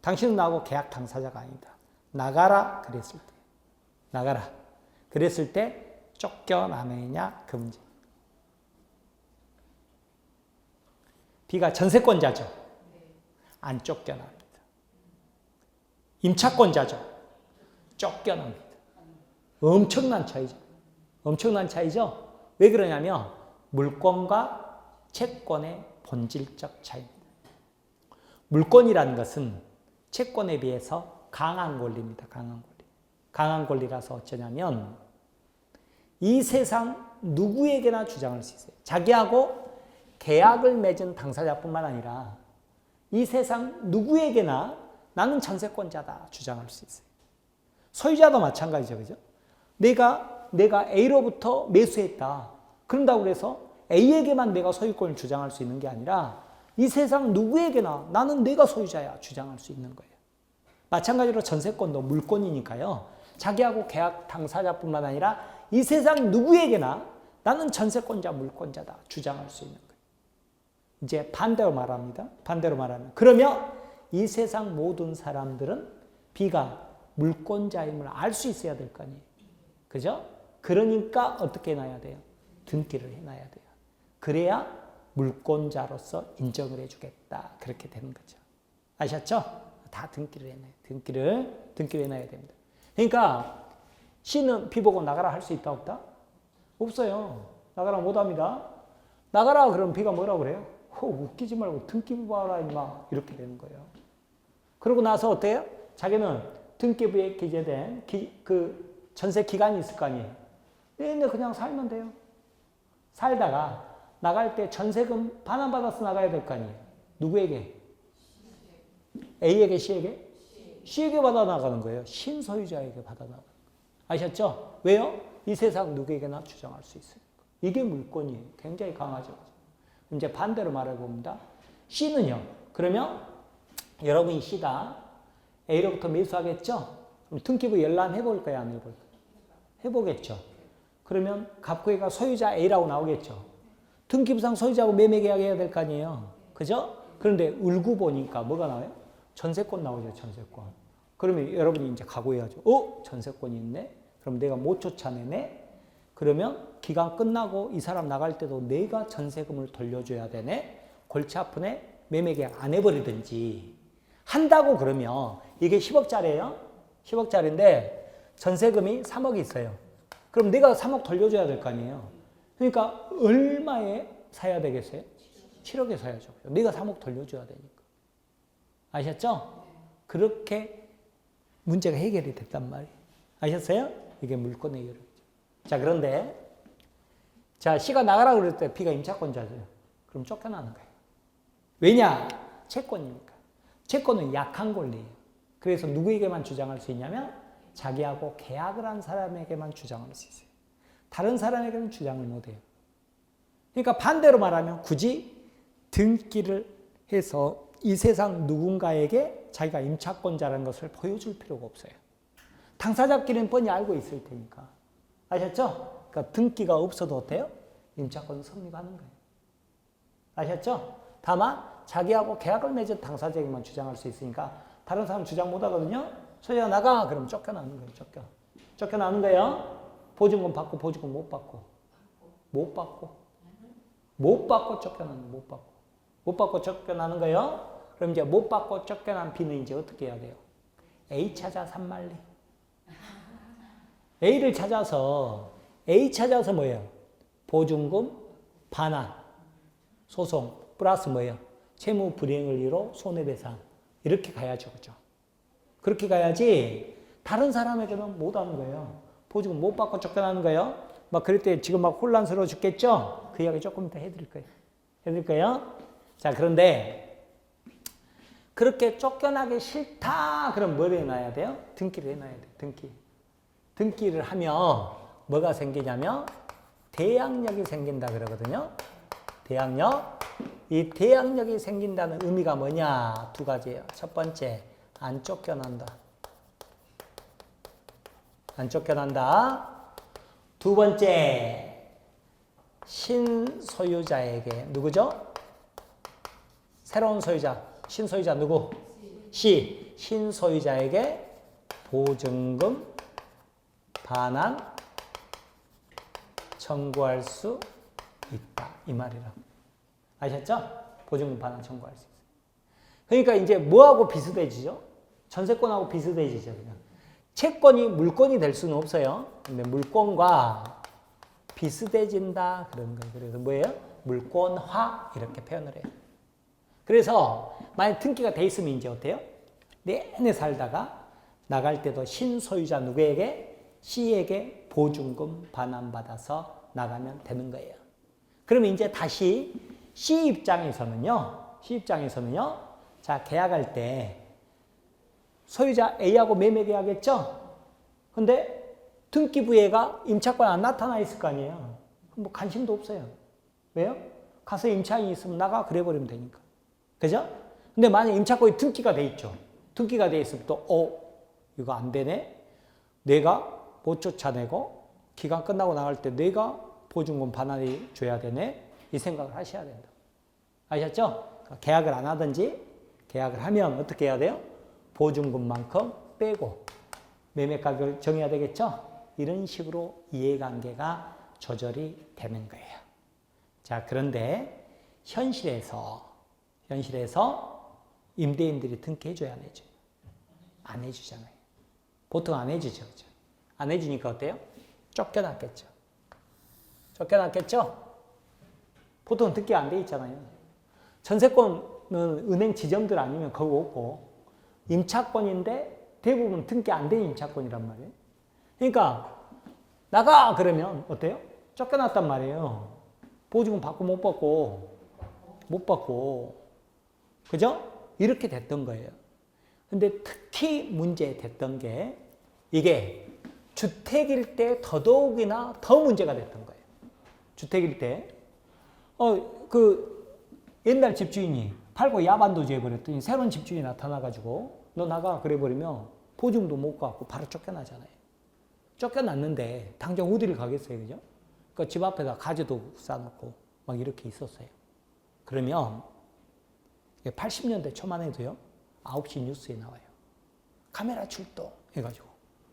당신은 나하고 계약 당사자가 아니다. 나가라 그랬을 때. 나가라. 그랬을 때 쫓겨나느냐 그 문제. B가 전세권자죠. 안 쫓겨납니다. 임차권자죠. 쫓겨납니다. 엄청난 차이죠. 엄청난 차이죠. 왜 그러냐면 물권과 채권의 본질적 차이입니다. 물권이라는 것은 채권에 비해서 강한 권리입니다. 강한 권리. 강한 권리라서 어쩌냐면 이 세상 누구에게나 주장할 수 있어요. 자기하고 계약을 맺은 당사자뿐만 아니라 이 세상 누구에게나 나는 전세권자다 주장할 수 있어요. 소유자도 마찬가지죠. 그죠? 내가 A로부터 매수했다. 그런다고 해서 A에게만 내가 소유권을 주장할 수 있는 게 아니라 이 세상 누구에게나 나는 내가 소유자야 주장할 수 있는 거예요. 마찬가지로 전세권도 물권이니까요. 자기하고 계약 당사자뿐만 아니라 이 세상 누구에게나 나는 전세권자, 물권자다 주장할 수 있는 거예요. 이제 반대로 말합니다. 반대로 말하면 그러면 이 세상 모든 사람들은 B가 물권자임을 알 수 있어야 될 거 아니에요. 그죠? 그러니까 어떻게 해놔야 돼요? 등기를 해놔야 돼요. 그래야 물권자로서 인정을 해주겠다. 그렇게 되는 거죠. 아셨죠? 다 등기를 해놔요. 등기를 해놔야 됩니다. 그러니까 C는 B 보고 나가라 할 수 있다 없다? 없어요. 나가라 못합니다. 나가라 그러면 B가 뭐라고 그래요? 웃기지 말고 등기부 봐라 임마 이렇게 되는 거예요. 그러고 나서 어때요? 자기는 등기부에 기재된 그 전세 기간이 있을 거 아니에요. 근데 그냥 살면 돼요. 살다가 나갈 때 전세금 반환 받아서 나가야 될 거 아니에요. 누구에게? A에게, C에게? C에게 받아 나가는 거예요. 신소유자에게 받아 나가는 거예요. 아셨죠? 왜요? 이 세상 누구에게나 주장할 수 있어요. 이게 물권이에요. 굉장히 강하죠. 이제 반대로 말해봅니다. C는요. 그러면 여러분이 C가 A로부터 매수하겠죠? 그럼 등기부 열람해볼 거야, 안 해볼 거야? 해보겠죠. 그러면 갑구이가 소유자 A라고 나오겠죠. 등기부상 소유자하고 매매계약해야 될 거 아니에요. 그죠? 그런데 울고 보니까 뭐가 나와요? 전세권 나오죠, 전세권. 그러면 여러분이 이제 각오해야죠. 전세권이 있네? 그럼 내가 못 쫓아내네? 그러면 기간 끝나고 이 사람 나갈 때도 내가 전세금을 돌려줘야 되네? 골치 아프네? 매매계약 안 해버리든지 한다고 그러면 이게 10억짜리예요? 10억짜리인데 전세금이 3억이 있어요. 그럼 내가 3억 돌려줘야 될 거 아니에요. 그러니까 얼마에 사야 되겠어요? 7억에 사야죠. 내가 3억 돌려줘야 되니까. 아셨죠? 그렇게 문제가 해결이 됐단 말이에요. 아셨어요? 이게 물권의 여력이죠. 자, 그런데 자, C가 나가라 그럴 때 B가 임차권자죠. 그럼 쫓겨나는 거예요. 왜냐? 채권이니까. 채권은 약한 권리예요. 그래서 누구에게만 주장할 수 있냐면 자기하고 계약을 한 사람에게만 주장할 수 있어요. 다른 사람에게는 주장을 못해요. 그러니까 반대로 말하면 굳이 등기를 해서 이 세상 누군가에게 자기가 임차권자라는 것을 보여줄 필요가 없어요. 당사자끼리는 뻔히 알고 있을 테니까. 아셨죠? 그러니까 등기가 없어도 어때요? 임차권은 성립하는 거예요. 아셨죠? 다만 자기하고 계약을 맺은 당사자에게만 주장할 수 있으니까 다른 사람 주장 못 하거든요. 소유자 나가 그럼 쫓겨나는 거예요. 쫓겨나는 거예요. 보증금 받고 보증금 못 받고 쫓겨나는 못 받고 쫓겨나는 거예요. 그럼 이제 못 받고 쫓겨난 B는 이제 어떻게 해야 돼요? A 찾아 산말리. A 찾아서 뭐예요? 보증금 반환 소송 플러스 뭐예요? 채무 불이행을 이유로 손해배상 이렇게 가야죠, 그죠? 그렇게 가야지 다른 사람에게는 못 하는 거예요. 보증금 못 받고 쫓겨나는 거예요. 막 그럴 때 지금 막 혼란스러워 죽겠죠? 그 이야기 조금 더 해드릴 거예요. 자, 그런데 그렇게 쫓겨나기 싫다. 그럼 뭘 해놔야 돼요? 등기를 해놔야 돼요. 등기를 하면 뭐가 생기냐면 대항력이 생긴다 그러거든요. 대항력. 이 대항력이 생긴다는 의미가 뭐냐? 두 가지예요. 첫 번째, 안 쫓겨난다. 두 번째, 신소유자에게 누구죠? 새로운 소유자. 신소유자 누구? C. 신소유자에게 보증금 반환 청구할 수 있다. 이 말이라고. 아셨죠? 보증금 반환 청구할 수 있어요. 그러니까 이제 뭐하고 비슷해지죠? 전세권하고 비슷해지죠. 그냥. 채권이 물권이 될 수는 없어요. 근데 물권과 비슷해진다. 그런 거예요. 그래서 뭐예요? 물권화 이렇게 표현을 해요. 그래서 만약 등기가 돼 있으면 이제 어때요? 내내 살다가 나갈 때도 신소유자 누구에게? C에게 보증금 반환받아서 나가면 되는 거예요. 그러면 이제 다시 C 입장에서는요. 자, 계약할 때 소유자 A하고 매매 계약했죠? 근데 등기부에가 임차권 안 나타나 있을 거 아니에요. 뭐 관심도 없어요. 왜요? 가서 임차인이 있으면 나가 그래 버리면 되니까. 그죠? 근데 만약 임차권이 등기가 돼 있죠. 등기가 돼 있으면 또 이거 안 되네. 내가 못 쫓아내고 기간 끝나고 나갈 때 내가 보증금 반환이 줘야 되네. 이 생각을 하셔야 된다. 아셨죠? 계약을 안 하든지 계약을 하면 어떻게 해야 돼요? 보증금만큼 빼고 매매 가격을 정해야 되겠죠? 이런 식으로 이해관계가 조절이 되는 거예요. 자, 그런데 현실에서 임대인들이 등기해줘야 안 해줘요? 안 해주잖아요. 보통 안 해주죠. 그죠? 안 해주니까 어때요? 쫓겨났겠죠? 보통 등기 안 돼 있잖아요. 전세권은 은행 지점들 아니면 거기 없고 임차권인데 대부분 등기 안 된 임차권이란 말이에요. 그러니까 나가 그러면 어때요? 쫓겨났단 말이에요. 보증금 받고 못 받고 그죠? 이렇게 됐던 거예요. 근데 특히 문제 됐던 게 이게 주택일 때 더더욱이나 더 문제가 됐던 거예요. 주택일 때 옛날 집주인이 팔고 야반도주 해버렸더니 새로운 집주인이 나타나가지고 너 나가 그래버리면 보증도 못 받고 바로 쫓겨나잖아요. 쫓겨났는데 당장 어디를 가겠어요, 그죠? 그러니까 집 앞에다 가지도 쌓아놓고 막 이렇게 있었어요. 그러면 80년대 초만 해도요, 9시 뉴스에 나와요. 카메라 출동 해가지고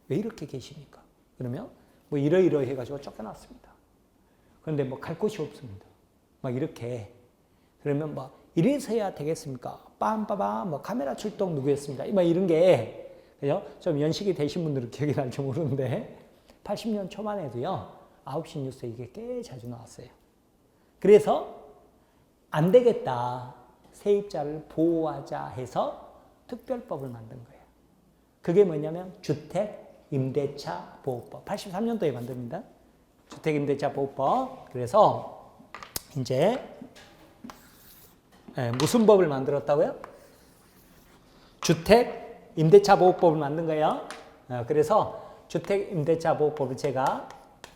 왜 이렇게 계십니까? 그러면 뭐 이러이러 해가지고 쫓겨났습니다. 그런데 뭐 갈 곳이 없습니다. 막 이렇게 그러면 막 이래서야 되겠습니까? 빰빠밤 뭐 카메라 출동 누구였습니다. 막 이런 게 그죠? 좀 연식이 되신 분들은 기억이 날지 모르는데 80년 초만 해도요 9시 뉴스에 이게 꽤 자주 나왔어요. 그래서 안 되겠다. 세입자를 보호하자 해서 특별법을 만든 거예요. 그게 뭐냐면 주택임대차 보호법. 83년도에 만듭니다. 주택임대차 보호법. 그래서 이제 무슨 법을 만들었다고요? 주택임대차 보호법을 만든 거예요. 그래서 주택임대차 보호법을 제가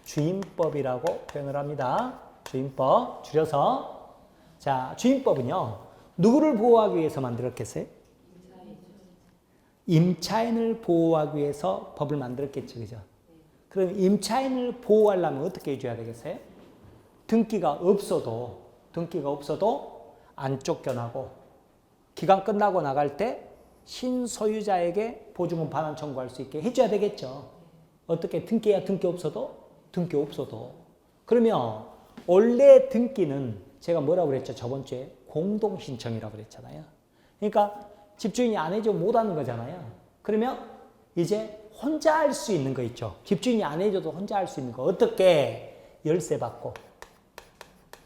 주임법이라고 표현을 합니다. 주임법 줄여서 자 주임법은요 누구를 보호하기 위해서 만들었겠어요? 임차인을 보호하기 위해서 법을 만들었겠죠, 그죠? 그럼 임차인을 보호하려면 어떻게 해줘야 되겠어요? 등기가 없어도 안 쫓겨나고 기간 끝나고 나갈 때 신소유자에게 보증금 반환 청구할 수 있게 해줘야 되겠죠. 어떻게 등기야 등기 없어도? 등기 없어도. 그러면 원래 등기는 제가 뭐라고 그랬죠? 저번 주에 공동신청이라고 그랬잖아요. 그러니까 집주인이 안 해줘 못 하는 거잖아요. 그러면 이제 혼자 할 수 있는 거 있죠. 집주인이 안 해줘도 혼자 할 수 있는 거. 어떻게? 열세 받고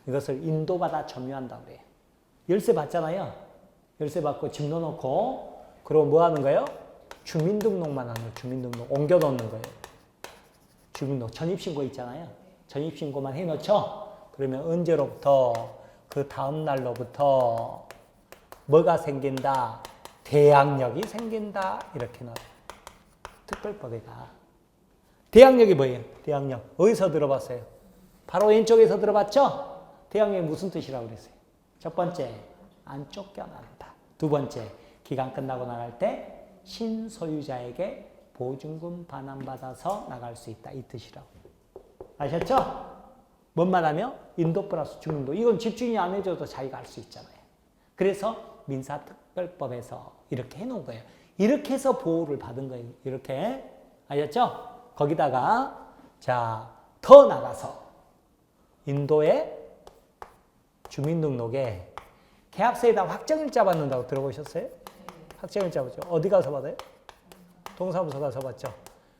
이것을 인도받아 점유한다고 그래요. 열세 받잖아요. 열세 받고 집 넣어놓고 그리고 뭐 하는 거예요? 주민등록만 하는 거예요. 주민등록 옮겨 놓는 거예요. 주민등록 전입신고 있잖아요. 전입신고만 해놓죠. 그러면 언제로부터? 그 다음 날로부터 뭐가 생긴다? 대항력이 생긴다. 이렇게 나와요. 특별법에가. 대항력이 뭐예요? 대항력. 어디서 들어봤어요? 바로 왼쪽에서 들어봤죠? 대항력이 무슨 뜻이라고 그랬어요? 첫 번째, 안 쫓겨난다. 두 번째, 기간 끝나고 나갈 때 신소유자에게 보증금 반환받아서 나갈 수 있다. 이 뜻이라고. 아셨죠? 뭔 말하며? 인도 플러스 주민도. 이건 집주인이 안 해줘도 자기가 할 수 있잖아요. 그래서 민사특별법에서 이렇게 해놓은 거예요. 이렇게 해서 보호를 받은 거예요. 이렇게. 아셨죠? 거기다가 자, 더 나가서 인도의 주민등록에 계약서에다 확정일자 받는다고 들어보셨어요? 확정일자 받죠. 어디 가서 받아요? 동사무소 가서 받죠.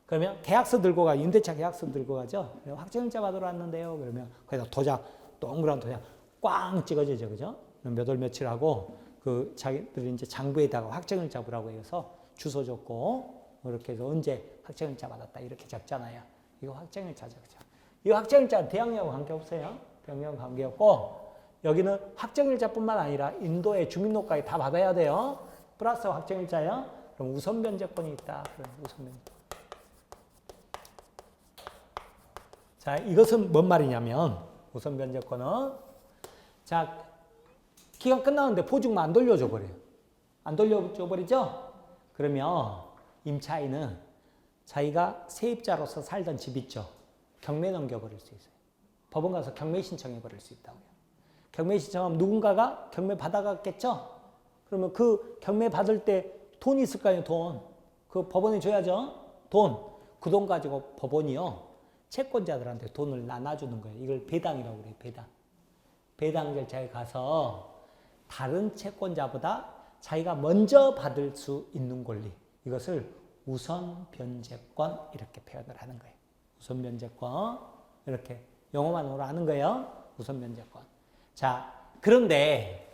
그러면 계약서 들고 가, 임대차 계약서 들고 가죠. 확정일자 받으러 왔는데요. 그러면 거기다 도장, 동그란 도장 꽝 찍어주죠. 그죠? 몇 월 며칠 하고 그 자기들이 이제 장부에다가 확정일자 부라고 해서 주소 적고 이렇게 해서 언제 확정일자 받았다 이렇게 적잖아요. 이거 확정일자죠. 그죠? 이 확정일자는 대항력하고 관계없어요. 대항력하고 관계없고 여기는 확정일자뿐만 아니라 인도의 주민등록까지 다 받아야 돼요. 플러스 확정일자요. 그럼 우선 변제권이 있다. 그럼 우선 변제권. 자, 이것은 뭔 말이냐면 우선 변제권은 자, 기간 끝나는데 보증금 안 돌려줘 버려요. 안 돌려줘 버리죠? 그러면 임차인은 자기가 세입자로서 살던 집 있죠. 경매 넘겨버릴 수 있어요. 법원 가서 경매 신청해 버릴 수 있다고요. 경매 신청하면 누군가가 경매 받아갔겠죠? 그러면 그 경매 받을 때 돈 있을 거 아니에요, 돈. 그 법원에 줘야죠. 돈. 그 돈 가지고 법원이요. 채권자들한테 돈을 나눠주는 거예요. 이걸 배당이라고 그래요, 배당. 배당 절차에 가서 다른 채권자보다 자기가 먼저 받을 수 있는 권리. 이것을 우선 변제권 이렇게 표현을 하는 거예요. 우선 변제권. 이렇게 영어만으로 하는 거예요. 우선 변제권. 자, 그런데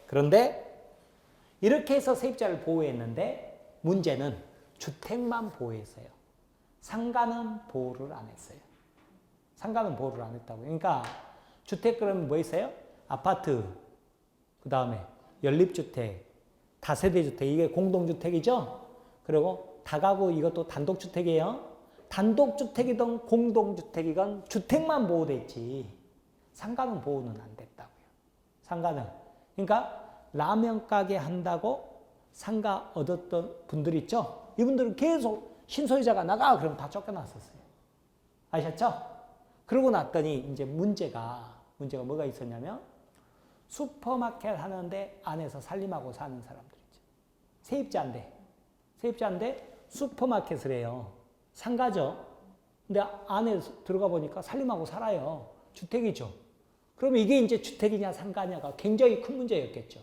이렇게 해서 세입자를 보호했는데 문제는 주택만 보호했어요. 상가는 보호를 안 했어요. 상가는 보호를 안 했다고. 그러니까 주택 그러면 뭐 있어요? 아파트, 그 다음에 연립주택, 다세대주택, 이게 공동주택이죠? 그리고 다가구 이것도 단독주택이에요. 단독주택이든 공동주택이건 주택만 보호돼 있지. 상가는 보호는 안 됐다고요. 상가는. 그러니까 라면 가게 한다고 상가 얻었던 분들 있죠? 이분들은 계속 신소유자가 나가 그러면 다 쫓겨났었어요. 아셨죠? 그러고 났더니 이제 문제가 뭐가 있었냐면 슈퍼마켓 하는데 안에서 살림하고 사는 사람들 있죠. 세입자인데 슈퍼마켓을 해요. 상가죠. 근데 안에 들어가 보니까 살림하고 살아요. 주택이죠. 그러면 이게 이제 주택이냐 상가냐가 굉장히 큰 문제였겠죠.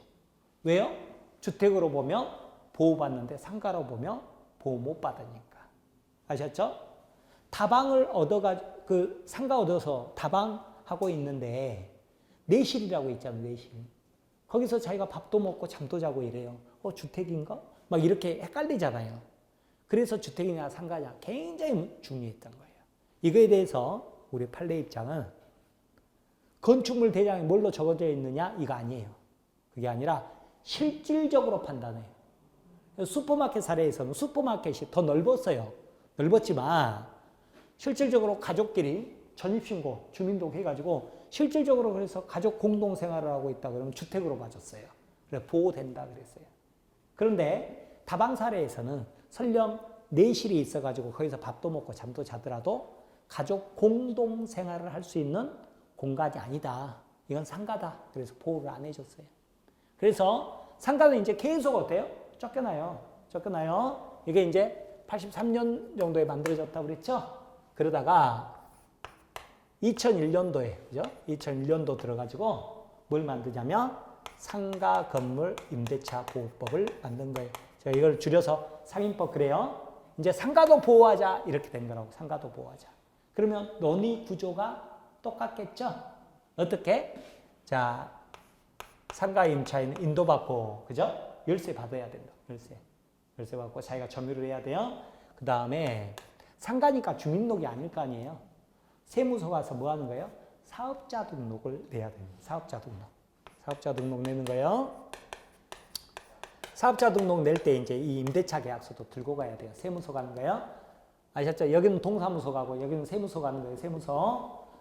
왜요? 주택으로 보면 보호받는데 상가로 보면 보호 못 받으니까. 아셨죠? 다방을 그 상가 얻어서 다방하고 있는데 내실이라고 있잖아요. 내실. 거기서 자기가 밥도 먹고 잠도 자고 이래요. 주택인가? 막 이렇게 헷갈리잖아요. 그래서 주택이냐 상가냐 굉장히 중요했던 거예요. 이거에 대해서 우리 판례 입장은 건축물 대장이 뭘로 적어져 있느냐 이거 아니에요. 그게 아니라 실질적으로 판단해요. 슈퍼마켓 사례에서는 슈퍼마켓이 더 넓었어요. 넓었지만 실질적으로 가족끼리 전입신고, 주민등록 해가지고 실질적으로 그래서 가족 공동생활을 하고 있다 그러면 주택으로 봐줬어요. 그래서 보호된다 그랬어요. 그런데 다방 사례에서는 설령 내실이 있어가지고 거기서 밥도 먹고 잠도 자더라도 가족 공동생활을 할 수 있는 공간이 아니다. 이건 상가다. 그래서 보호를 안 해줬어요. 그래서 상가는 이제 계속 어때요? 쫓겨나요. 이게 이제 83년 정도에 만들어졌다고 그랬죠? 그러다가 2001년도에, 그죠? 2001년도 들어가지고 뭘 만드냐면 상가 건물 임대차 보호법을 만든 거예요. 제가 이걸 줄여서 상임법 그래요. 이제 상가도 보호하자 이렇게 된 거라고. 상가도 보호하자. 그러면 논의 구조가 똑같겠죠? 어떻게? 자, 상가 임차인은 인도받고, 그죠? 열쇠 받아야 된다. 열쇠 받고 자기가 점유를 해야 돼요. 그 다음에 상가니까 주민등록이 아닐 거 아니에요. 세무서 가서 뭐 하는 거예요? 사업자 등록을 내야 됩니다. 사업자 등록 내는 거예요. 사업자 등록 낼 때 이제 이 임대차 계약서도 들고 가야 돼요. 세무서 가는 거예요. 아셨죠? 여기는 동사무소 가고 여기는 세무서 가는 거예요.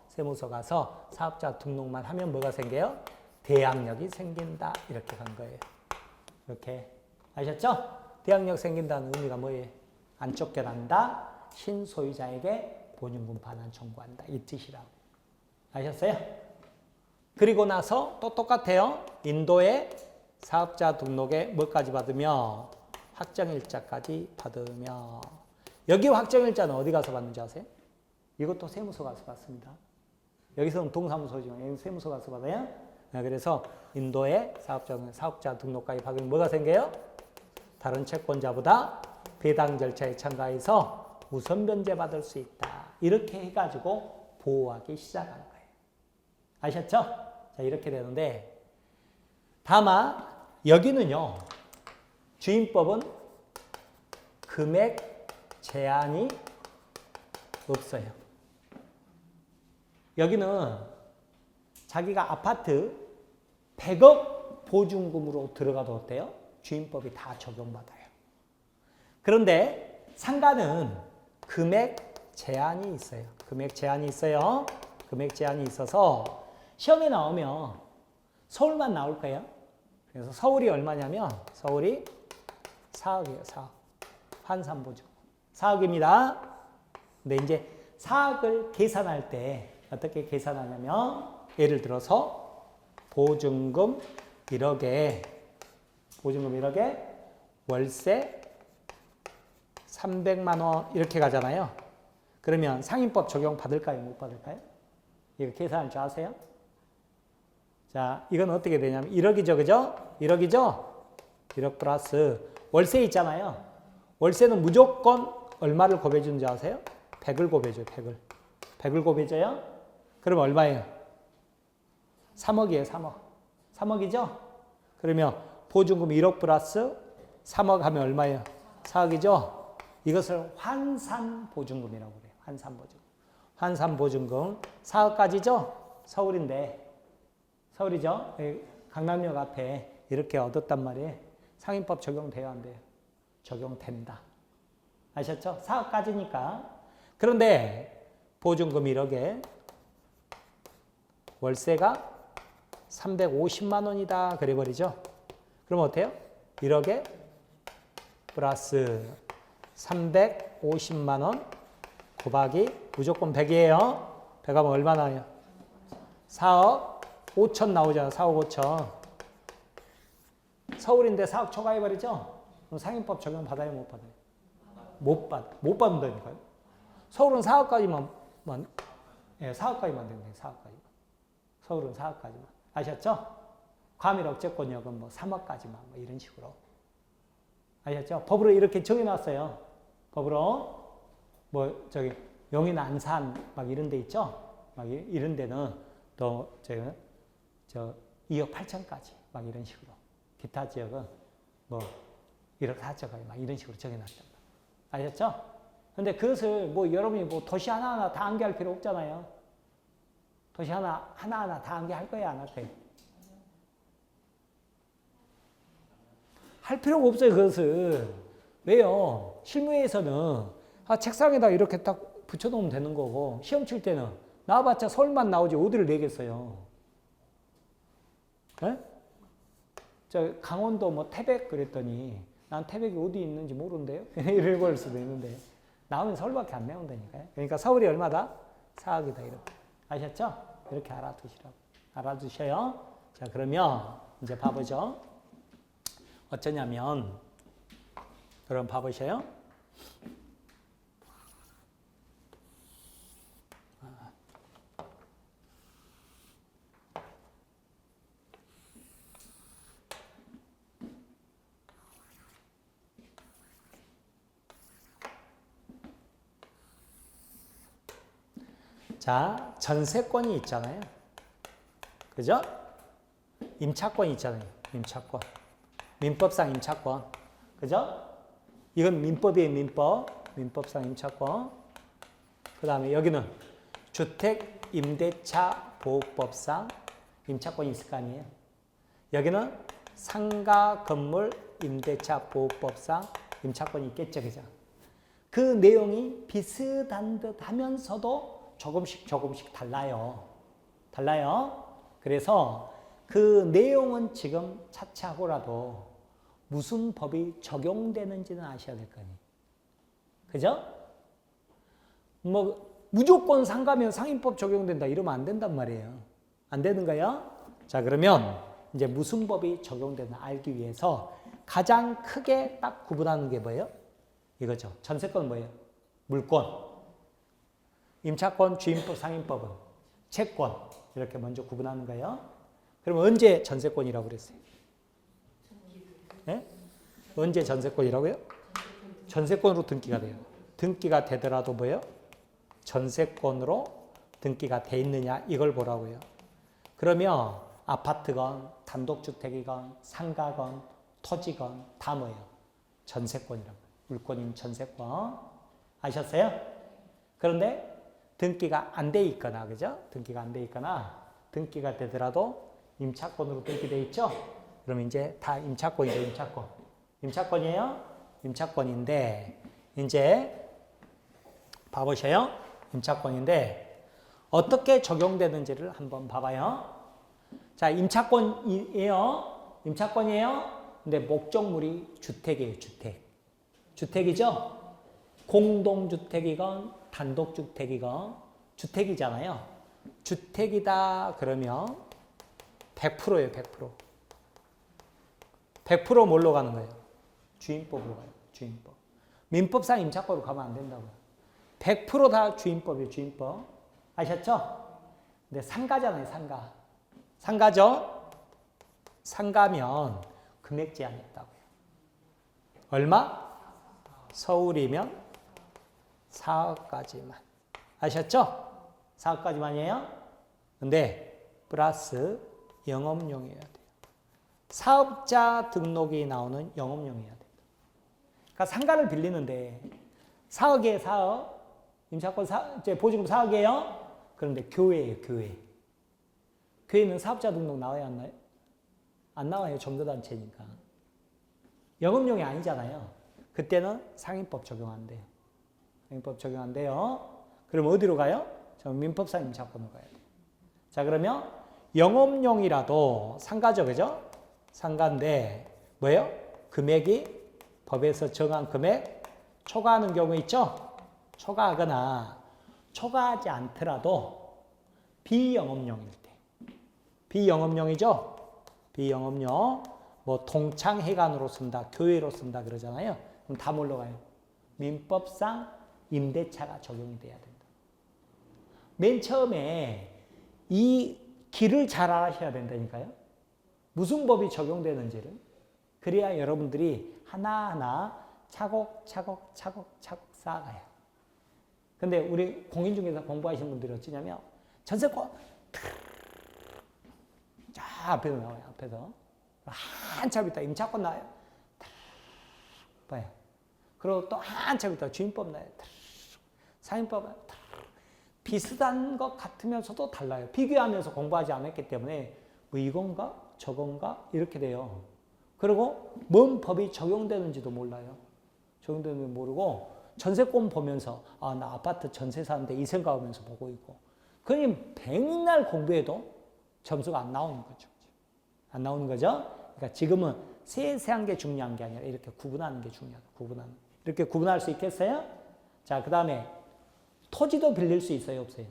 세무서 가서 사업자 등록만 하면 뭐가 생겨요? 대항력이 생긴다. 이렇게 간 거예요. 이렇게. 아셨죠? 대항력 생긴다는 의미가 뭐예요? 안 쫓겨난다. 신소유자에게 보증금 반환 청구한다. 이 뜻이라고. 아셨어요? 그리고 나서 또 똑같아요. 인도의 사업자 등록에 뭐까지 받으며? 확정일자까지 받으며. 여기 확정일자는 어디 가서 받는지 아세요? 이것도 세무서 가서 받습니다. 여기서는 동사무소지만 여기는 세무서 가서 받아요. 그래서 인도의 사업자 등록까지 받으면 뭐가 생겨요? 다른 채권자보다 배당 절차에 참가해서 우선 변제받을 수 있다. 이렇게 해가지고 보호하기 시작한 거예요. 아셨죠? 자, 이렇게 되는데 다만 여기는요. 주임법은 금액 제한이 없어요. 여기는 자기가 아파트 100억 보증금으로 들어가도 어때요? 주임법이 다 적용받아요. 그런데 상가는 금액 제한이 있어요. 금액 제한이 있어서 시험에 나오면 서울만 나올 거예요. 그래서 서울이 얼마냐면 서울이 4억이에요. 4억. 환산보증. 4억입니다. 근데 이제 4억을 계산할 때 어떻게 계산하냐면 예를 들어서 보증금 1억에 월세 300만 원 이렇게 가잖아요. 그러면 상임법 적용 받을까요? 못 받을까요? 이거 계산할 줄 아세요? 자, 이건 어떻게 되냐면 1억이죠. 그죠? 1억 플러스 월세 있잖아요. 월세는 무조건 얼마를 곱해주는지 아세요? 100을 곱해줘요. 100을 곱해줘요? 그럼 얼마예요? 3억이에요. 3억이죠? 그러면 보증금 1억 플러스 3억 하면 얼마예요? 4억이죠? 이것을 환산보증금이라고 그래요. 환산보증금 4억까지죠? 서울이죠? 강남역 앞에 이렇게 얻었단 말이에요. 상임법 적용돼요? 안 돼요? 적용된다. 아셨죠? 4억까지니까. 그런데 보증금 1억에 월세가 350만 원이다. 그래버리죠? 그럼 어때요? 1억에 플러스 350만 원 곱하기 무조건 100이에요. 100 하면 얼마 나와요? 4억 5천 나오잖아. 4억 5천. 서울인데 4억 초과해버리죠? 그럼 상임법 적용 받아요? 못 받아요? 못 받는다니까요. 서울은 4억까지만, 4억까지만 된대요. 4억까지만. 서울은 4억까지만. 아셨죠? 과밀억제권역은 뭐 3억까지만 뭐 이런 식으로. 아셨죠? 법으로 이렇게 정해놨어요. 법으로. 뭐 저기 용인 안산 막 이런 데 있죠? 막 이런 데는 또 저 2억 8천까지 막 이런 식으로. 기타 지역은 뭐 1억 4천까지 막 이런 식으로 정해놨단 말이에요. 아셨죠? 근데 그것을 뭐 여러분이 뭐 도시 하나하나 다 암기할 필요 없잖아요. 도시 하나하나 다 암기할 거예요? 안 할 거예요? 할 필요가 없어요, 그것을. 왜요? 실무에서는 책상에다 이렇게 딱 붙여놓으면 되는 거고, 시험 칠 때는 나와봤자 서울만 나오지 어디를 내겠어요? 네? 저 강원도 뭐 태백 그랬더니 난 태백이 어디 있는지 모르는데요? 이럴 걸 수도 있는데 나오면 서울밖에 안 나온다니까요. 그러니까 서울이 얼마다? 4억이다 이렇게. 아셨죠? 이렇게 알아두시라고. 알아두셔요. 자, 그러면 이제 봐보죠. 어쩌냐면 여러분 봐보세요. 자, 전세권이 있잖아요. 그죠? 임차권이 있잖아요. 임차권. 민법상 임차권. 그죠? 이건 민법이에요, 민법. 민법상 임차권. 그 다음에 여기는 주택 임대차 보호법상 임차권이 있을 거 아니에요. 여기는 상가 건물 임대차 보호법상 임차권이 있겠죠, 그죠? 그 내용이 비슷한 듯 하면서도 조금씩 달라요. 달라요. 그래서 그 내용은 지금 차치하고라도 무슨 법이 적용되는지는 아셔야 될 거 아니에요. 그죠? 뭐 무조건 상가면 상인법 적용된다 이러면 안 된단 말이에요. 안 되는 거예요? 자, 그러면 이제 무슨 법이 적용되나 알기 위해서 가장 크게 딱 구분하는 게 뭐예요? 이거죠. 전세권은 뭐예요? 물권. 임차권, 주임법, 상인법은 채권. 이렇게 먼저 구분하는 거예요. 그럼 언제 전세권이라고 그랬어요? 네? 언제 전세권이라고요? 전세권으로 등기가 돼요. 등기가 되더라도 뭐예요? 전세권으로 등기가 돼 있느냐 이걸 보라고요. 그러면 아파트건 단독주택이건 상가건 토지건 다 뭐예요? 전세권이라고. 물권인 전세권. 아셨어요? 그런데 등기가 안 돼 있거나, 그죠? 등기가 안 돼 있거나, 등기가 되더라도 임차권으로 등기돼 있죠? 그럼 이제 다 임차권이죠, 임차권. 임차권이에요? 임차권인데, 이제 봐보세요. 임차권인데, 어떻게 적용되는지를 한번 봐봐요. 자, 임차권이에요. 임차권이에요. 근데 목적물이 주택이에요, 주택. 주택이죠? 공동주택이건 단독주택이건 주택이잖아요. 주택이다 그러면 100%예요, 100%. 100% 뭘로 가는 거예요? 주임법으로 가요, 주임법. 민법상 임차권으로 가면 안 된다고요. 100%다 주임법이에요, 주임법. 아셨죠? 근데 상가잖아요, 상가. 상가죠? 상가면 금액 제한이 있다고요. 얼마? 서울이면 4억까지만. 아셨죠? 4억까지만이에요. 근데 플러스 영업용이어야 돼요. 사업자 등록이 나오는 영업용이어야 돼요. 그러니까 상가를 빌리는데 4억이에요, 4억. 임차권 보증금 4억이에요. 그런데 교회예요, 교회. 교회는 사업자 등록 나와야 안 나요? 안 나와요, 종교단체니까. 영업용이 아니잖아요. 그때는 상인법 적용 안 돼요. 상인법 적용 안 돼요. 그럼 어디로 가요? 민법상 임차권으로 가야 돼요. 자, 그러면 영업용이라도 상가죠, 그죠? 상가인데 뭐예요? 금액이 법에서 정한 금액 초과하는 경우 있죠? 초과하거나 초과하지 않더라도 비영업용일 때. 비영업용이죠? 비영업용. 뭐 동창회관으로 쓴다, 교회로 쓴다 그러잖아요. 그럼 다 뭘로 가요? 민법상 임대차가 적용이 돼야 된다. 맨 처음에 이 길을 잘 아셔야 된다니까요. 무슨 법이 적용되는지를. 그래야 여러분들이 하나하나 차곡차곡 쌓아가요. 근데 우리 공인중개사 공부하시는 분들이 어찌냐면 전세권 자 앞에서 나와요. 앞에서. 한참 있다 임차권 나와요. 봐요. 그리고 또 한참 있다 주임법 나와요. 상인법 비슷한 것 같으면서도 달라요. 비교하면서 공부하지 않았기 때문에 뭐 이건가 저건가 이렇게 돼요. 그리고 뭔 법이 적용되는지도 몰라요. 적용되는지 모르고 전세권 보면서 아, 나 아파트 전세 사는데 이 생각하면서 보고 있고 그러니 백날 공부해도 점수가 안 나오는 거죠. 안 나오는 거죠. 그러니까 지금은 세세한 게 중요한 게 아니라 이렇게 구분하는 게 중요하다. 구분하는. 이렇게 구분할 수 있겠어요? 자, 그 다음에 토지도 빌릴 수 있어요, 없어요?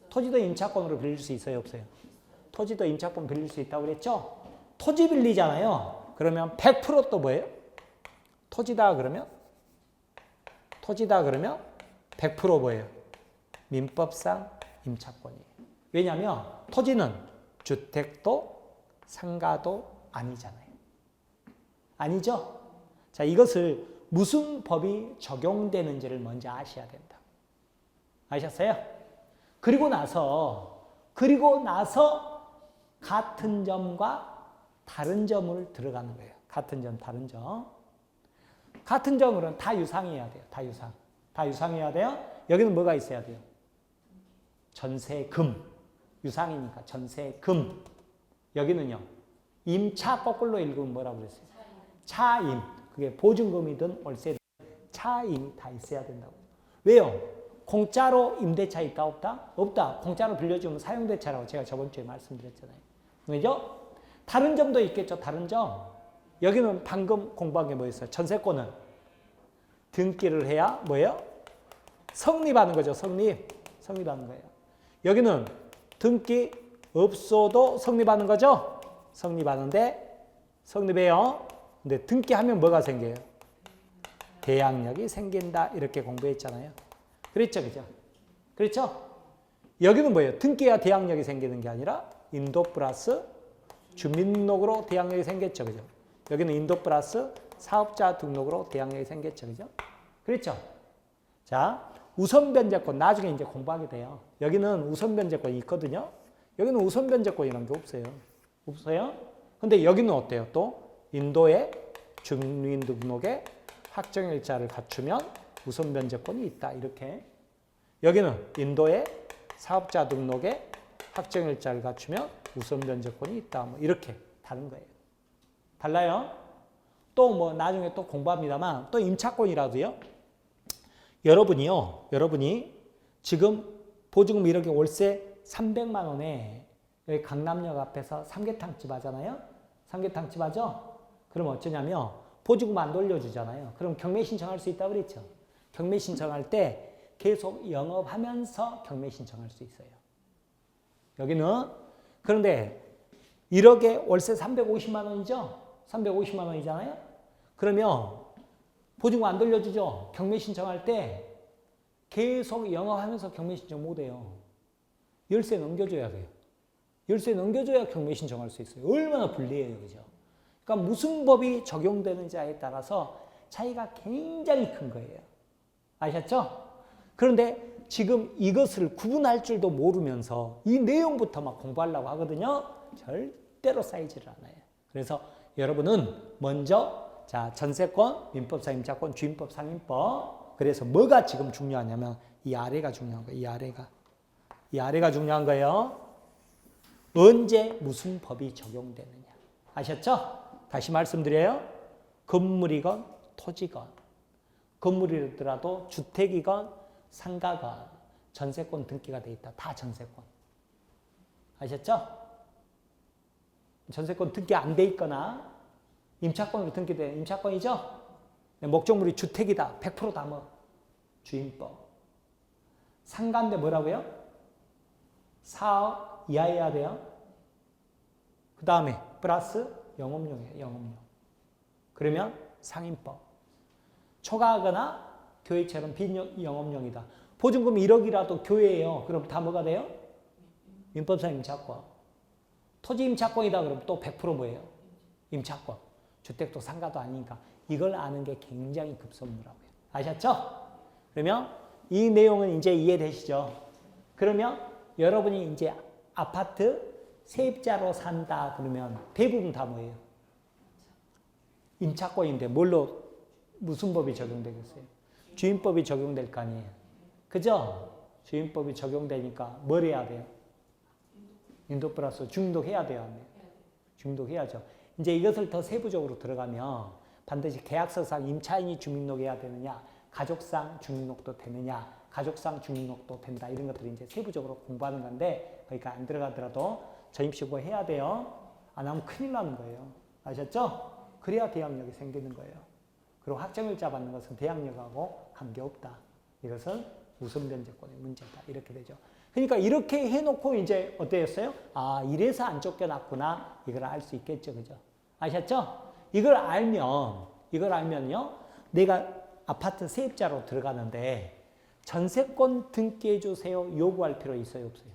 토지도 임차권으로 빌릴 수 있어요, 없어요? 토지도 임차권 빌릴 수 있다고 그랬죠? 토지 빌리잖아요. 그러면 100%또 뭐예요? 토지다 그러면 100% 뭐예요? 민법상 임차권이에요. 왜냐하면 토지는 주택도 상가도 아니잖아요. 아니죠? 자, 이것을 무슨 법이 적용되는지를 먼저 아셔야 된다. 아셨어요? 그리고 나서 같은 점과 다른 점을 들어가는 거예요. 같은 점, 다른 점. 같은 점으로는 다 유상해야 돼요. 다 유상해야 돼요. 여기는 뭐가 있어야 돼요? 전세금. 유상이니까 전세금. 여기는요. 임차 거꾸로 읽으면 뭐라고 그랬어요? 차임. 그게 보증금이든 월세든 차임이 다 있어야 된다고. 왜요? 공짜로 임대차 있다 없다? 없다. 공짜로 빌려주면 사용대차라고 제가 저번 주에 말씀드렸잖아요. 그죠? 다른 점도 있겠죠. 다른 점. 여기는 방금 공부한 게 뭐였어요? 전세권은 등기를 해야 뭐예요? 성립하는 거죠. 성립하는 거예요. 여기는 등기 없어도 성립하는 거죠. 성립해요. 근데 등기하면 뭐가 생겨요? 대항력이 생긴다. 이렇게 공부했잖아요. 그랬죠, 그죠? 그렇죠? 여기는 뭐예요? 등기해야 대항력이 생기는 게 아니라 인도 플러스 주민등록으로 대항력이 생겼죠, 그죠? 여기는 인도 플러스 사업자 등록으로 대항력이 생겼죠, 그죠? 그렇죠? 자, 우선 변제권 나중에 이제 공부하게 돼요. 여기는 우선 변제권이 있거든요. 여기는 우선 변제권이라는 게 없어요. 근데 여기는 어때요? 또 인도의 주민등록에 확정일자를 갖추면 우선 변제권이 있다. 이렇게. 여기는 인도의 사업자 등록에 확정일자를 갖추면 우선 변제권이 있다. 뭐 이렇게 다른 거예요. 달라요. 또 뭐 나중에 또 공부합니다만 또 임차권이라도요. 여러분이 지금 보증금 1억에 월세 300만 원에 여기 강남역 앞에서 삼계탕집 하잖아요. 삼계탕집 하죠? 그럼 어쩌냐면 보증금 안 돌려주잖아요. 그럼 경매 신청할 수 있다고 그랬죠. 경매 신청할 때 계속 영업하면서 경매 신청할 수 있어요. 여기는 그런데 1억에 월세 350만 원이죠. 350만 원이잖아요. 그러면 보증금 안 돌려주죠. 경매 신청할 때 계속 영업하면서 경매 신청 못 해요. 열쇠 넘겨줘야 돼요. 열쇠 넘겨줘야 경매 신청할 수 있어요. 얼마나 불리해요. 그죠? 그러니까 무슨 법이 적용되는지에 따라서 차이가 굉장히 큰 거예요. 아셨죠? 그런데 지금 이것을 구분할 줄도 모르면서 이 내용부터 막 공부하려고 하거든요. 절대로 쌓이지를 않아요. 그래서 여러분은 먼저 자, 전세권, 민법상 임차권, 주임법, 상임법. 그래서 뭐가 지금 중요하냐면 이 아래가 중요한 거예요. 이 아래가 중요한 거예요. 언제 무슨 법이 적용되느냐. 아셨죠? 다시 말씀드려요. 건물이건 토지건, 건물이더라도 주택이건 상가건 전세권 등기가 돼 있다. 다 전세권. 아셨죠? 전세권 등기 안 돼 있거나 임차권으로 등기된 임차권이죠? 목적물이 주택이다. 100% 다 뭐 주임법. 상가인데 뭐라고요? 4억 이하여야 돼요. 그 다음에 플러스 영업용이에요. 영업용. 그러면 상임법. 초과하거나 교회처럼 비영업용이다. 보증금 1억이라도 교회예요. 그럼 다 뭐가 돼요? 민법상 임차권. 토지 임차권이다 그러면 또 100% 뭐예요? 임차권. 주택도 상가도 아니니까 이걸 아는 게 굉장히 급선무라고요. 아셨죠? 그러면 이 내용은 이제 이해되시죠? 그러면 여러분이 이제 아파트 세입자로 산다 그러면 대부분 다 뭐예요? 임차권인데 뭘로 무슨 법이 적용되겠어요? 주임법이 적용될 거 아니에요. 그죠? 주임법이 적용되니까 뭘 해야 돼요? 인도 플러스 중독해야 돼요. 중독해야죠. 이제 이것을 더 세부적으로 들어가면 반드시 계약서상 임차인이 주민등록해야 되느냐, 가족상 주민등록도 되느냐, 가족상 주민등록도 된다. 이런 것들을 이제 세부적으로 공부하는 건데 거기가 안 들어가더라도 전입신고 해야 돼요. 안 하면 큰일 나는 거예요. 아셨죠? 그래야 대항력이 생기는 거예요. 그리고 확정일자 받는 것은 대항력하고 관계없다. 이것은 우선변제권의 문제다. 이렇게 되죠. 그러니까 이렇게 해놓고 이제 어땠어요? 아, 이래서 안 쫓겨났구나. 이걸 알 수 있겠죠. 그죠? 아셨죠? 이걸 알면요. 내가 아파트 세입자로 들어가는데 전세권 등기해 주세요. 요구할 필요 있어요, 없어요?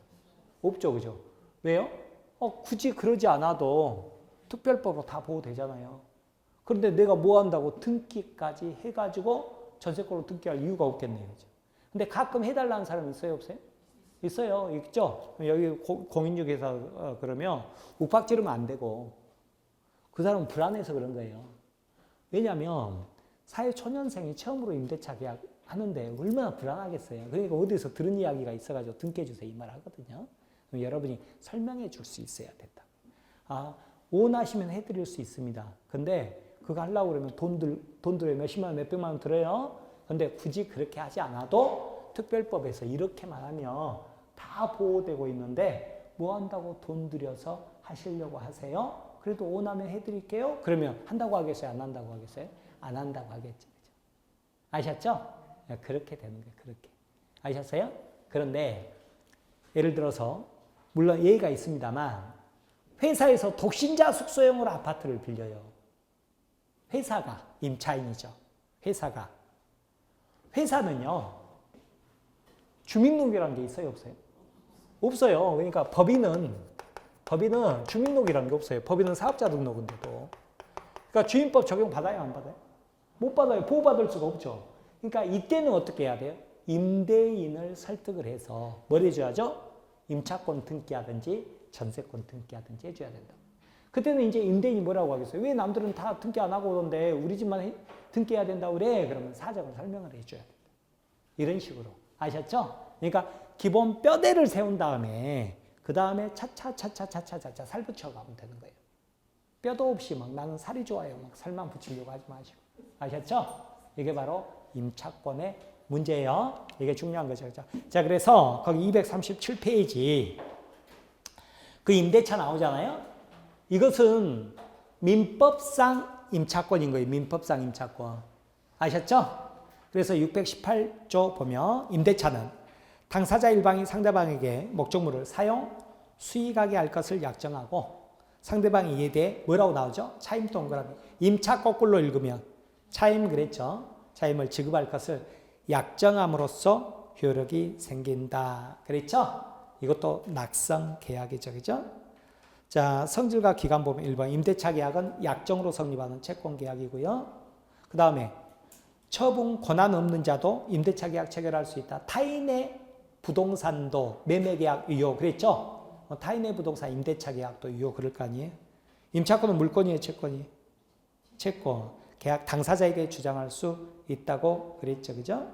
없죠, 그죠? 왜요? 굳이 그러지 않아도 특별법으로 다 보호되잖아요. 그런데 내가 뭐 한다고 등기까지 해가지고 전세권으로 등기할 이유가 없겠네요, 그죠? 근데 가끔 해달라는 사람 있어요, 없어요? 있어요, 있죠? 여기 공인중개사 그러면 욱박 지르면 안 되고 그 사람은 불안해서 그런 거예요. 왜냐하면 사회초년생이 처음으로 임대차 계약 하는데 얼마나 불안하겠어요. 그러니까 어디서 들은 이야기가 있어가지고 등기해 주세요 이 말 하거든요. 그럼 여러분이 설명해 줄 수 있어야 된다. 원하시면 해드릴 수 있습니다. 근데 그거 하려고 그러면 돈 들어요. 몇십만 원, 몇백만 원 들어요. 근데 굳이 그렇게 하지 않아도 특별법에서 이렇게만 하면 다 보호되고 있는데 뭐 한다고 돈 들여서 하시려고 하세요? 그래도 원하면 해드릴게요. 그러면 한다고 하겠어요? 안 한다고 하겠어요? 안 한다고 하겠죠. 그죠? 아셨죠? 그렇게 되는 거예요. 그렇게. 아셨어요? 그런데 예를 들어서 물론 예의가 있습니다만 회사에서 독신자 숙소용으로 아파트를 빌려요. 회사가 임차인이죠. 회사는요. 주민등록이라는 게 있어요, 없어요? 없어요. 그러니까 법인은 주민등록이라는 게 없어요. 법인은 사업자 등록인데도. 그러니까 주인법 적용 받아요, 안 받아요? 못 받아요. 보호받을 수가 없죠. 그러니까 이때는 어떻게 해야 돼요? 임대인을 설득을 해서 뭘 해줘야죠? 임차권 등기하든지 전세권 등기하든지 해줘야 된다. 그때는 이제 임대인이 뭐라고 하겠어요? 왜 남들은 다 등기 안 하고 오는데 우리 집만 등기해야 된다고 그래? 그러면 사정을 설명을 해줘야 된다. 이런 식으로. 아셨죠? 그러니까 기본 뼈대를 세운 다음에 그 다음에 차차 살 붙여가면 되는 거예요. 뼈도 없이 막 나는 살이 좋아요. 막 살만 붙이려고 하지 마시고. 아셨죠? 이게 바로 임차권의 문제예요. 이게 중요한 거죠. 자, 그래서 거기 237페이지 그 임대차 나오잖아요. 이것은 민법상 임차권인 거예요. 민법상 임차권. 아셨죠? 그래서 618조 보면 임대차는 당사자 일방이 상대방에게 목적물을 사용, 수익하게 할 것을 약정하고 상대방이 이에 대해 뭐라고 나오죠? 차임 동그라미. 임차 거꾸로 읽으면 차임 그랬죠? 차임을 지급할 것을 약정함으로써 효력이 생긴다. 그랬죠? 이것도 낙성 계약이죠. 그죠? 자, 성질과 기간 보면 1번 임대차 계약은 약정으로 성립하는 채권 계약이고요. 그 다음에 처분 권한 없는 자도 임대차 계약 체결할 수 있다. 타인의 부동산도 매매 계약 유효 그랬죠? 타인의 부동산 임대차 계약도 유효 그럴 거 아니에요? 임차권은 물권이에요, 채권이에요? 채권. 계약 당사자에게 주장할 수 있다고 그랬죠. 그죠?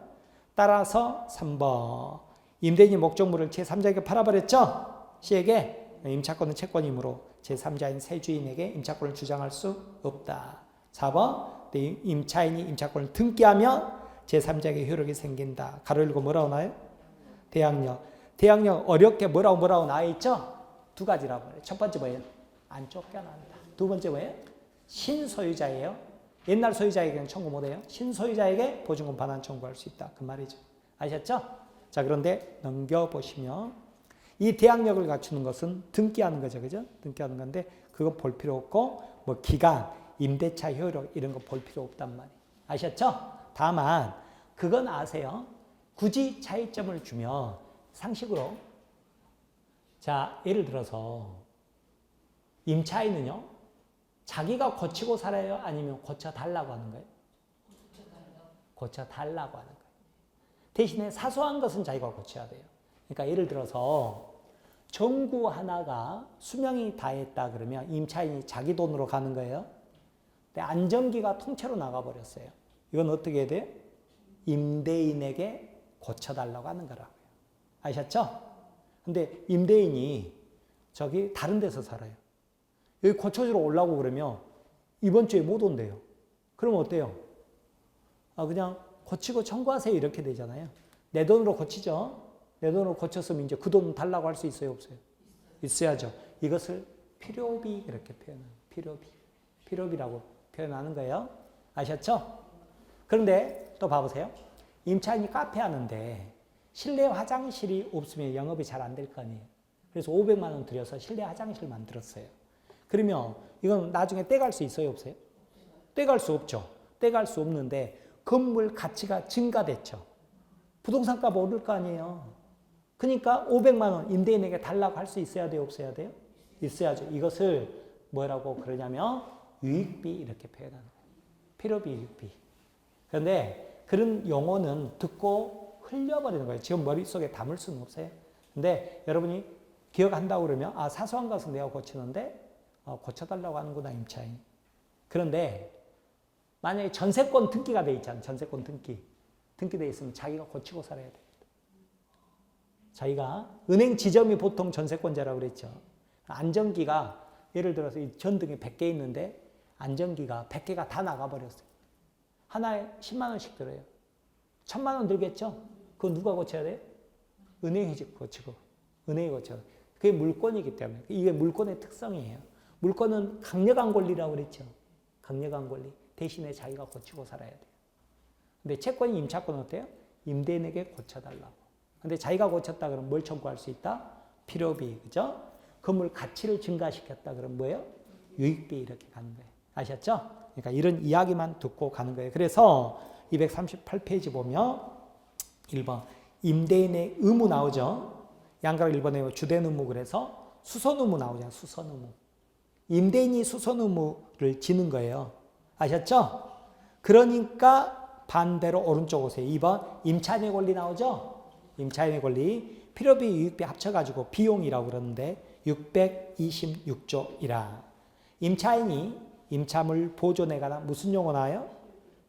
따라서 3번. 임대인이 목적물을 제3자에게 팔아버렸죠? 시에게 임차권은 채권이므로 제3자인 세주인에게 임차권을 주장할 수 없다. 4번. 임차인이 임차권을 등기하면 제3자에게 효력이 생긴다. 가로 열고 뭐라고 나와요? 대항력 어렵게 뭐라고 나와 있죠? 두 가지라고 해요. 첫 번째 뭐예요? 안 쫓겨난다. 두 번째 뭐예요? 신소유자예요. 옛날 소유자에게는 청구 못해요. 신소유자에게 보증금 반환 청구할 수 있다. 그 말이죠. 아셨죠? 자, 그런데 넘겨보시면 이 대항력을 갖추는 것은 등기하는 거죠. 그죠? 등기하는 건데 그거 볼 필요 없고 뭐 기간, 임대차 효력 이런 거 볼 필요 없단 말이에요. 아셨죠? 다만 그건 아세요. 굳이 차이점을 주면 상식으로 자, 예를 들어서 임차인은요. 자기가 고치고 살아요? 아니면 고쳐달라고 하는 거예요? 고쳐달라고 하는 거예요. 대신에 사소한 것은 자기가 고쳐야 돼요. 그러니까 예를 들어서 전구 하나가 수명이 다했다 그러면 임차인이 자기 돈으로 가는 거예요. 근데 안전기가 통째로 나가버렸어요. 이건 어떻게 해야 돼요? 임대인에게 고쳐달라고 하는 거라고요. 아셨죠? 근데 임대인이 저기 다른 데서 살아요. 여기 고쳐주러 오려고 그러면 이번 주에 못 온대요. 그러면 어때요? 그냥 고치고 청구하세요 이렇게 되잖아요. 내 돈으로 고치죠. 내 돈으로 고쳤으면 이제 그 돈 달라고 할 수 있어요, 없어요? 있어야죠. 이것을 필요비 이렇게 표현해요. 필요비라고 표현하는 거예요. 아셨죠? 그런데 또 봐보세요. 임차인이 카페 하는데 실내 화장실이 없으면 영업이 잘 안 될 거 아니에요. 그래서 500만 원 들여서 실내 화장실 만들었어요. 그러면 이건 나중에 떼갈 수 있어요, 없어요? 떼갈 수 없죠. 떼갈 수 없는데 건물 가치가 증가됐죠. 부동산 값 오를 거 아니에요. 그러니까 500만 원 임대인에게 달라고 할 수 있어야 돼요? 없어야 돼요? 있어야죠. 이것을 뭐라고 그러냐면 유익비 이렇게 표현하는 거예요. 필요비, 유익비. 그런데 그런 용어는 듣고 흘려버리는 거예요. 지금 머릿속에 담을 수는 없어요. 근데 여러분이 기억한다고 그러면 사소한 것은 내가 고치는데 고쳐달라고 하는구나 임차인. 그런데 만약에 전세권 등기가 돼 있잖아요. 전세권 등기돼 있으면 자기가 고치고 살아야 됩니다. 자기가 은행 지점이 보통 전세권자라고 그랬죠. 안전기가 예를 들어서 이 전등이 100개 있는데 안전기가 100개가 다 나가버렸어요. 하나에 10만 원씩 들어요. 1000만 원 들겠죠? 그거 누가 고쳐야 돼요? 은행이 고치고. 은행이 고쳐. 그게 물권이기 때문에. 이게 물권의 특성이에요. 물권은 강력한 권리라고 그랬죠. 강력한 권리. 대신에 자기가 고치고 살아야 돼요. 근데 채권이 임차권은 어때요? 임대인에게 고쳐달라고. 근데 자기가 고쳤다 그러면 뭘 청구할 수 있다? 필요비, 그죠? 건물 가치를 증가시켰다 그러면 뭐예요? 유익비 이렇게 가는 거예요. 아셨죠? 그러니까 이런 이야기만 듣고 가는 거예요. 그래서 238페이지 보면 1번 임대인의 의무 나오죠. 양가로 1번에 주된 의무 그래서 수선 의무 나오잖아요. 수선 의무. 임대인이 수선 의무를 지는 거예요. 아셨죠? 그러니까 반대로 오른쪽 오세요. 2번 임차인의 권리 나오죠? 임차인의 권리. 필요비, 유익비 합쳐가지고 비용이라고 그러는데 626조이라. 임차인이 임차물 보존에 관한 무슨 용어 나와요?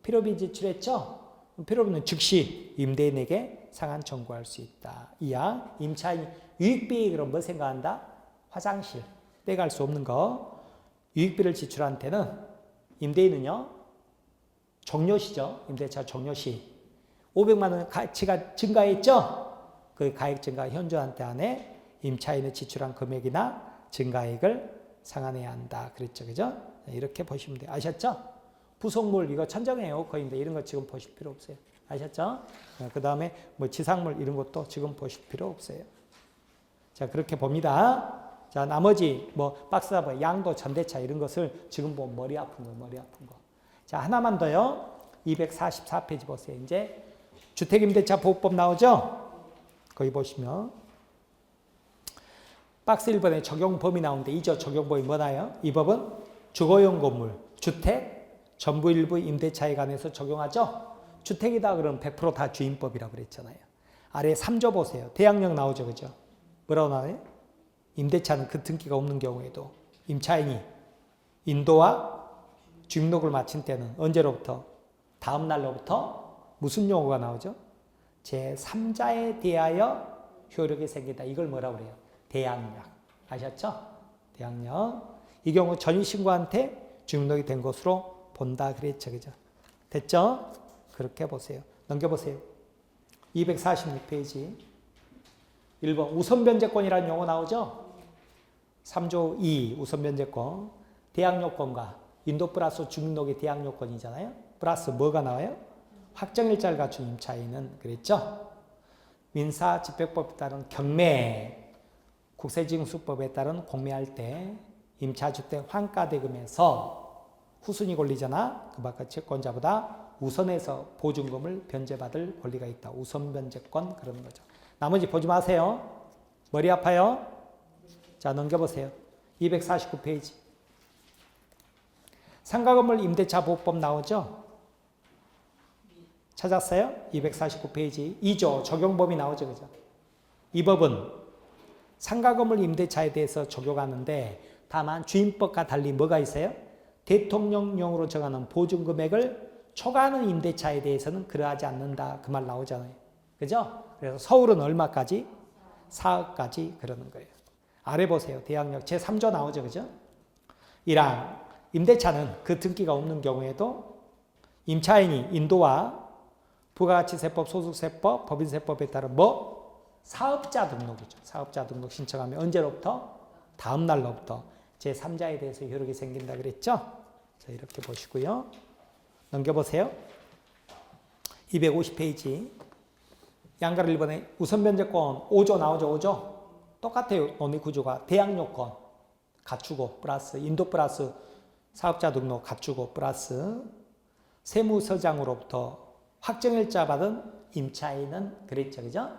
필요비 지출했죠? 필요비는 즉시 임대인에게 상한 청구할 수 있다. 이야 임차인이 유익비 그럼 뭐 생각한다? 화장실 떼갈 수 없는 거. 유익비를 지출한 때는 임대인은요 종료시죠. 임대차 종료시 500만 원 가치가 증가했죠. 그 가액 증가 현저한때 안에 임차인이 지출한 금액이나 증가액을 상환해야 한다. 그랬죠. 그죠? 이렇게 보시면 돼요. 아셨죠? 부속물 이거 천정의 에어컨인데 이런 거 지금 보실 필요 없어요. 아셨죠? 그 다음에 뭐 지상물 이런 것도 지금 보실 필요 없어요. 자 그렇게 봅니다. 자 나머지 뭐 박스다버 양도 전대차 이런 것을 지금 보면 머리 아픈 거. 자 하나만 더요. 244페이지 보세요. 이제 주택임대차 보호법 나오죠? 거기 보시면 박스 1번에 적용 범위 나오는데 이죠. 적용 범위 뭐나요? 이 법은 주거용 건물, 주택, 전부 일부 임대차에 관해서 적용하죠. 주택이다 그러면 100% 다 주임법이라고 그랬잖아요. 아래 3조 보세요. 대항력 나오죠. 그죠? 뭐라고 나와요? 임대차는 그 등기가 없는 경우에도 임차인이 인도와 주임록을 마친 때는 언제로부터? 다음 날로부터 무슨 용어가 나오죠? 제3자에 대하여 효력이 생긴다. 이걸 뭐라고 그래요? 대항력. 아셨죠? 대항력. 이 경우 전입신고한테 주임록이 된 것으로 본다 그랬죠. 그죠? 됐죠? 그렇게 보세요. 넘겨보세요. 246페이지. 1번 우선변제권이라는 용어 나오죠? 3조 2 우선변제권. 대항요건과 인도 플러스 주민록의 대항요건이잖아요. 플러스 뭐가 나와요? 확정일자를 갖춘 임차인은 그랬죠? 민사집행법에 따른 경매, 국세징수법에 따른 공매할 때 임차주택 환가대금에서 후순위 권리자나 그 바깥 채권자보다 우선해서 보증금을 변제받을 권리가 있다. 우선변제권 그러는 거죠. 나머지 보지 마세요. 머리 아파요? 자 넘겨보세요. 249페이지. 상가건물 임대차 보호법 나오죠? 찾았어요? 249페이지 2조 적용범위 나오죠. 그죠? 이 법은 상가건물 임대차에 대해서 적용하는데 다만 주임법과 달리 뭐가 있어요? 대통령령으로 정하는 보증금액을 초과하는 임대차에 대해서는 그러하지 않는다. 그 말 나오잖아요. 그죠? 그래서 서울은 얼마까지? 4억까지 그러는 거예요. 아래 보세요. 대항력 제3조 나오죠. 그죠? 1항 임대차는 그 등기가 없는 경우에도 임차인이 인도와 부가가치세법, 소득세법, 법인세법에 따른 사업자 등록이죠. 사업자 등록 신청하면 언제로부터? 다음 날로부터 제3자에 대해서 효력이 생긴다 그랬죠? 자, 이렇게 보시고요. 넘겨보세요. 250페이지. 양가로 1번에 우선변제권 5조 나오죠. 5조. 똑같아요. 논의 구조가. 대항요건 갖추고 플러스 인도 플러스 사업자 등록 갖추고 플러스 세무서장으로부터 확정일자 받은 임차인은 그랬죠. 그죠?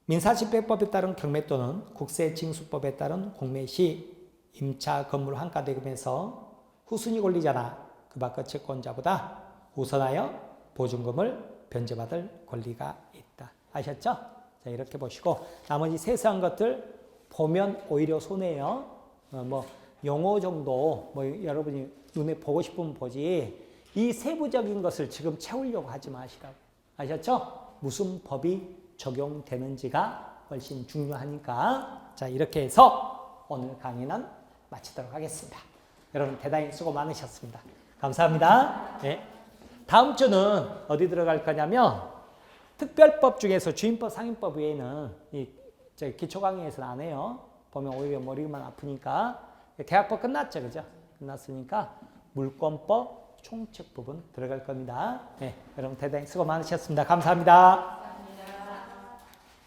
민사집행법에 따른 경매 또는 국세징수법에 따른 공매 시 임차 건물 환가대금에서 후순위 권리자나 그 밖의 채권자보다 우선하여 보증금을 변제받을 권리가 있다. 아셨죠? 자, 이렇게 보시고 나머지 세세한 것들 보면 오히려 손해요. 뭐 용어 정도 뭐 여러분이 눈에 보고 싶으면 보지 이 세부적인 것을 지금 채우려고 하지 마시라고. 아셨죠? 무슨 법이 적용되는지가 훨씬 중요하니까. 자, 이렇게 해서 오늘 강의는 마치도록 하겠습니다. 여러분 대단히 수고 많으셨습니다. 감사합니다. 네. 다음 주는 어디 들어갈 거냐면 특별법 중에서 주임법, 상임법 외에는 이 기초 강의에서는 안 해요. 보면 오히려 머리만 아프니까. 계약법 끝났죠, 그죠? 끝났으니까 물권법, 총책 부분 들어갈 겁니다. 네, 여러분 대단히 수고 많으셨습니다. 감사합니다.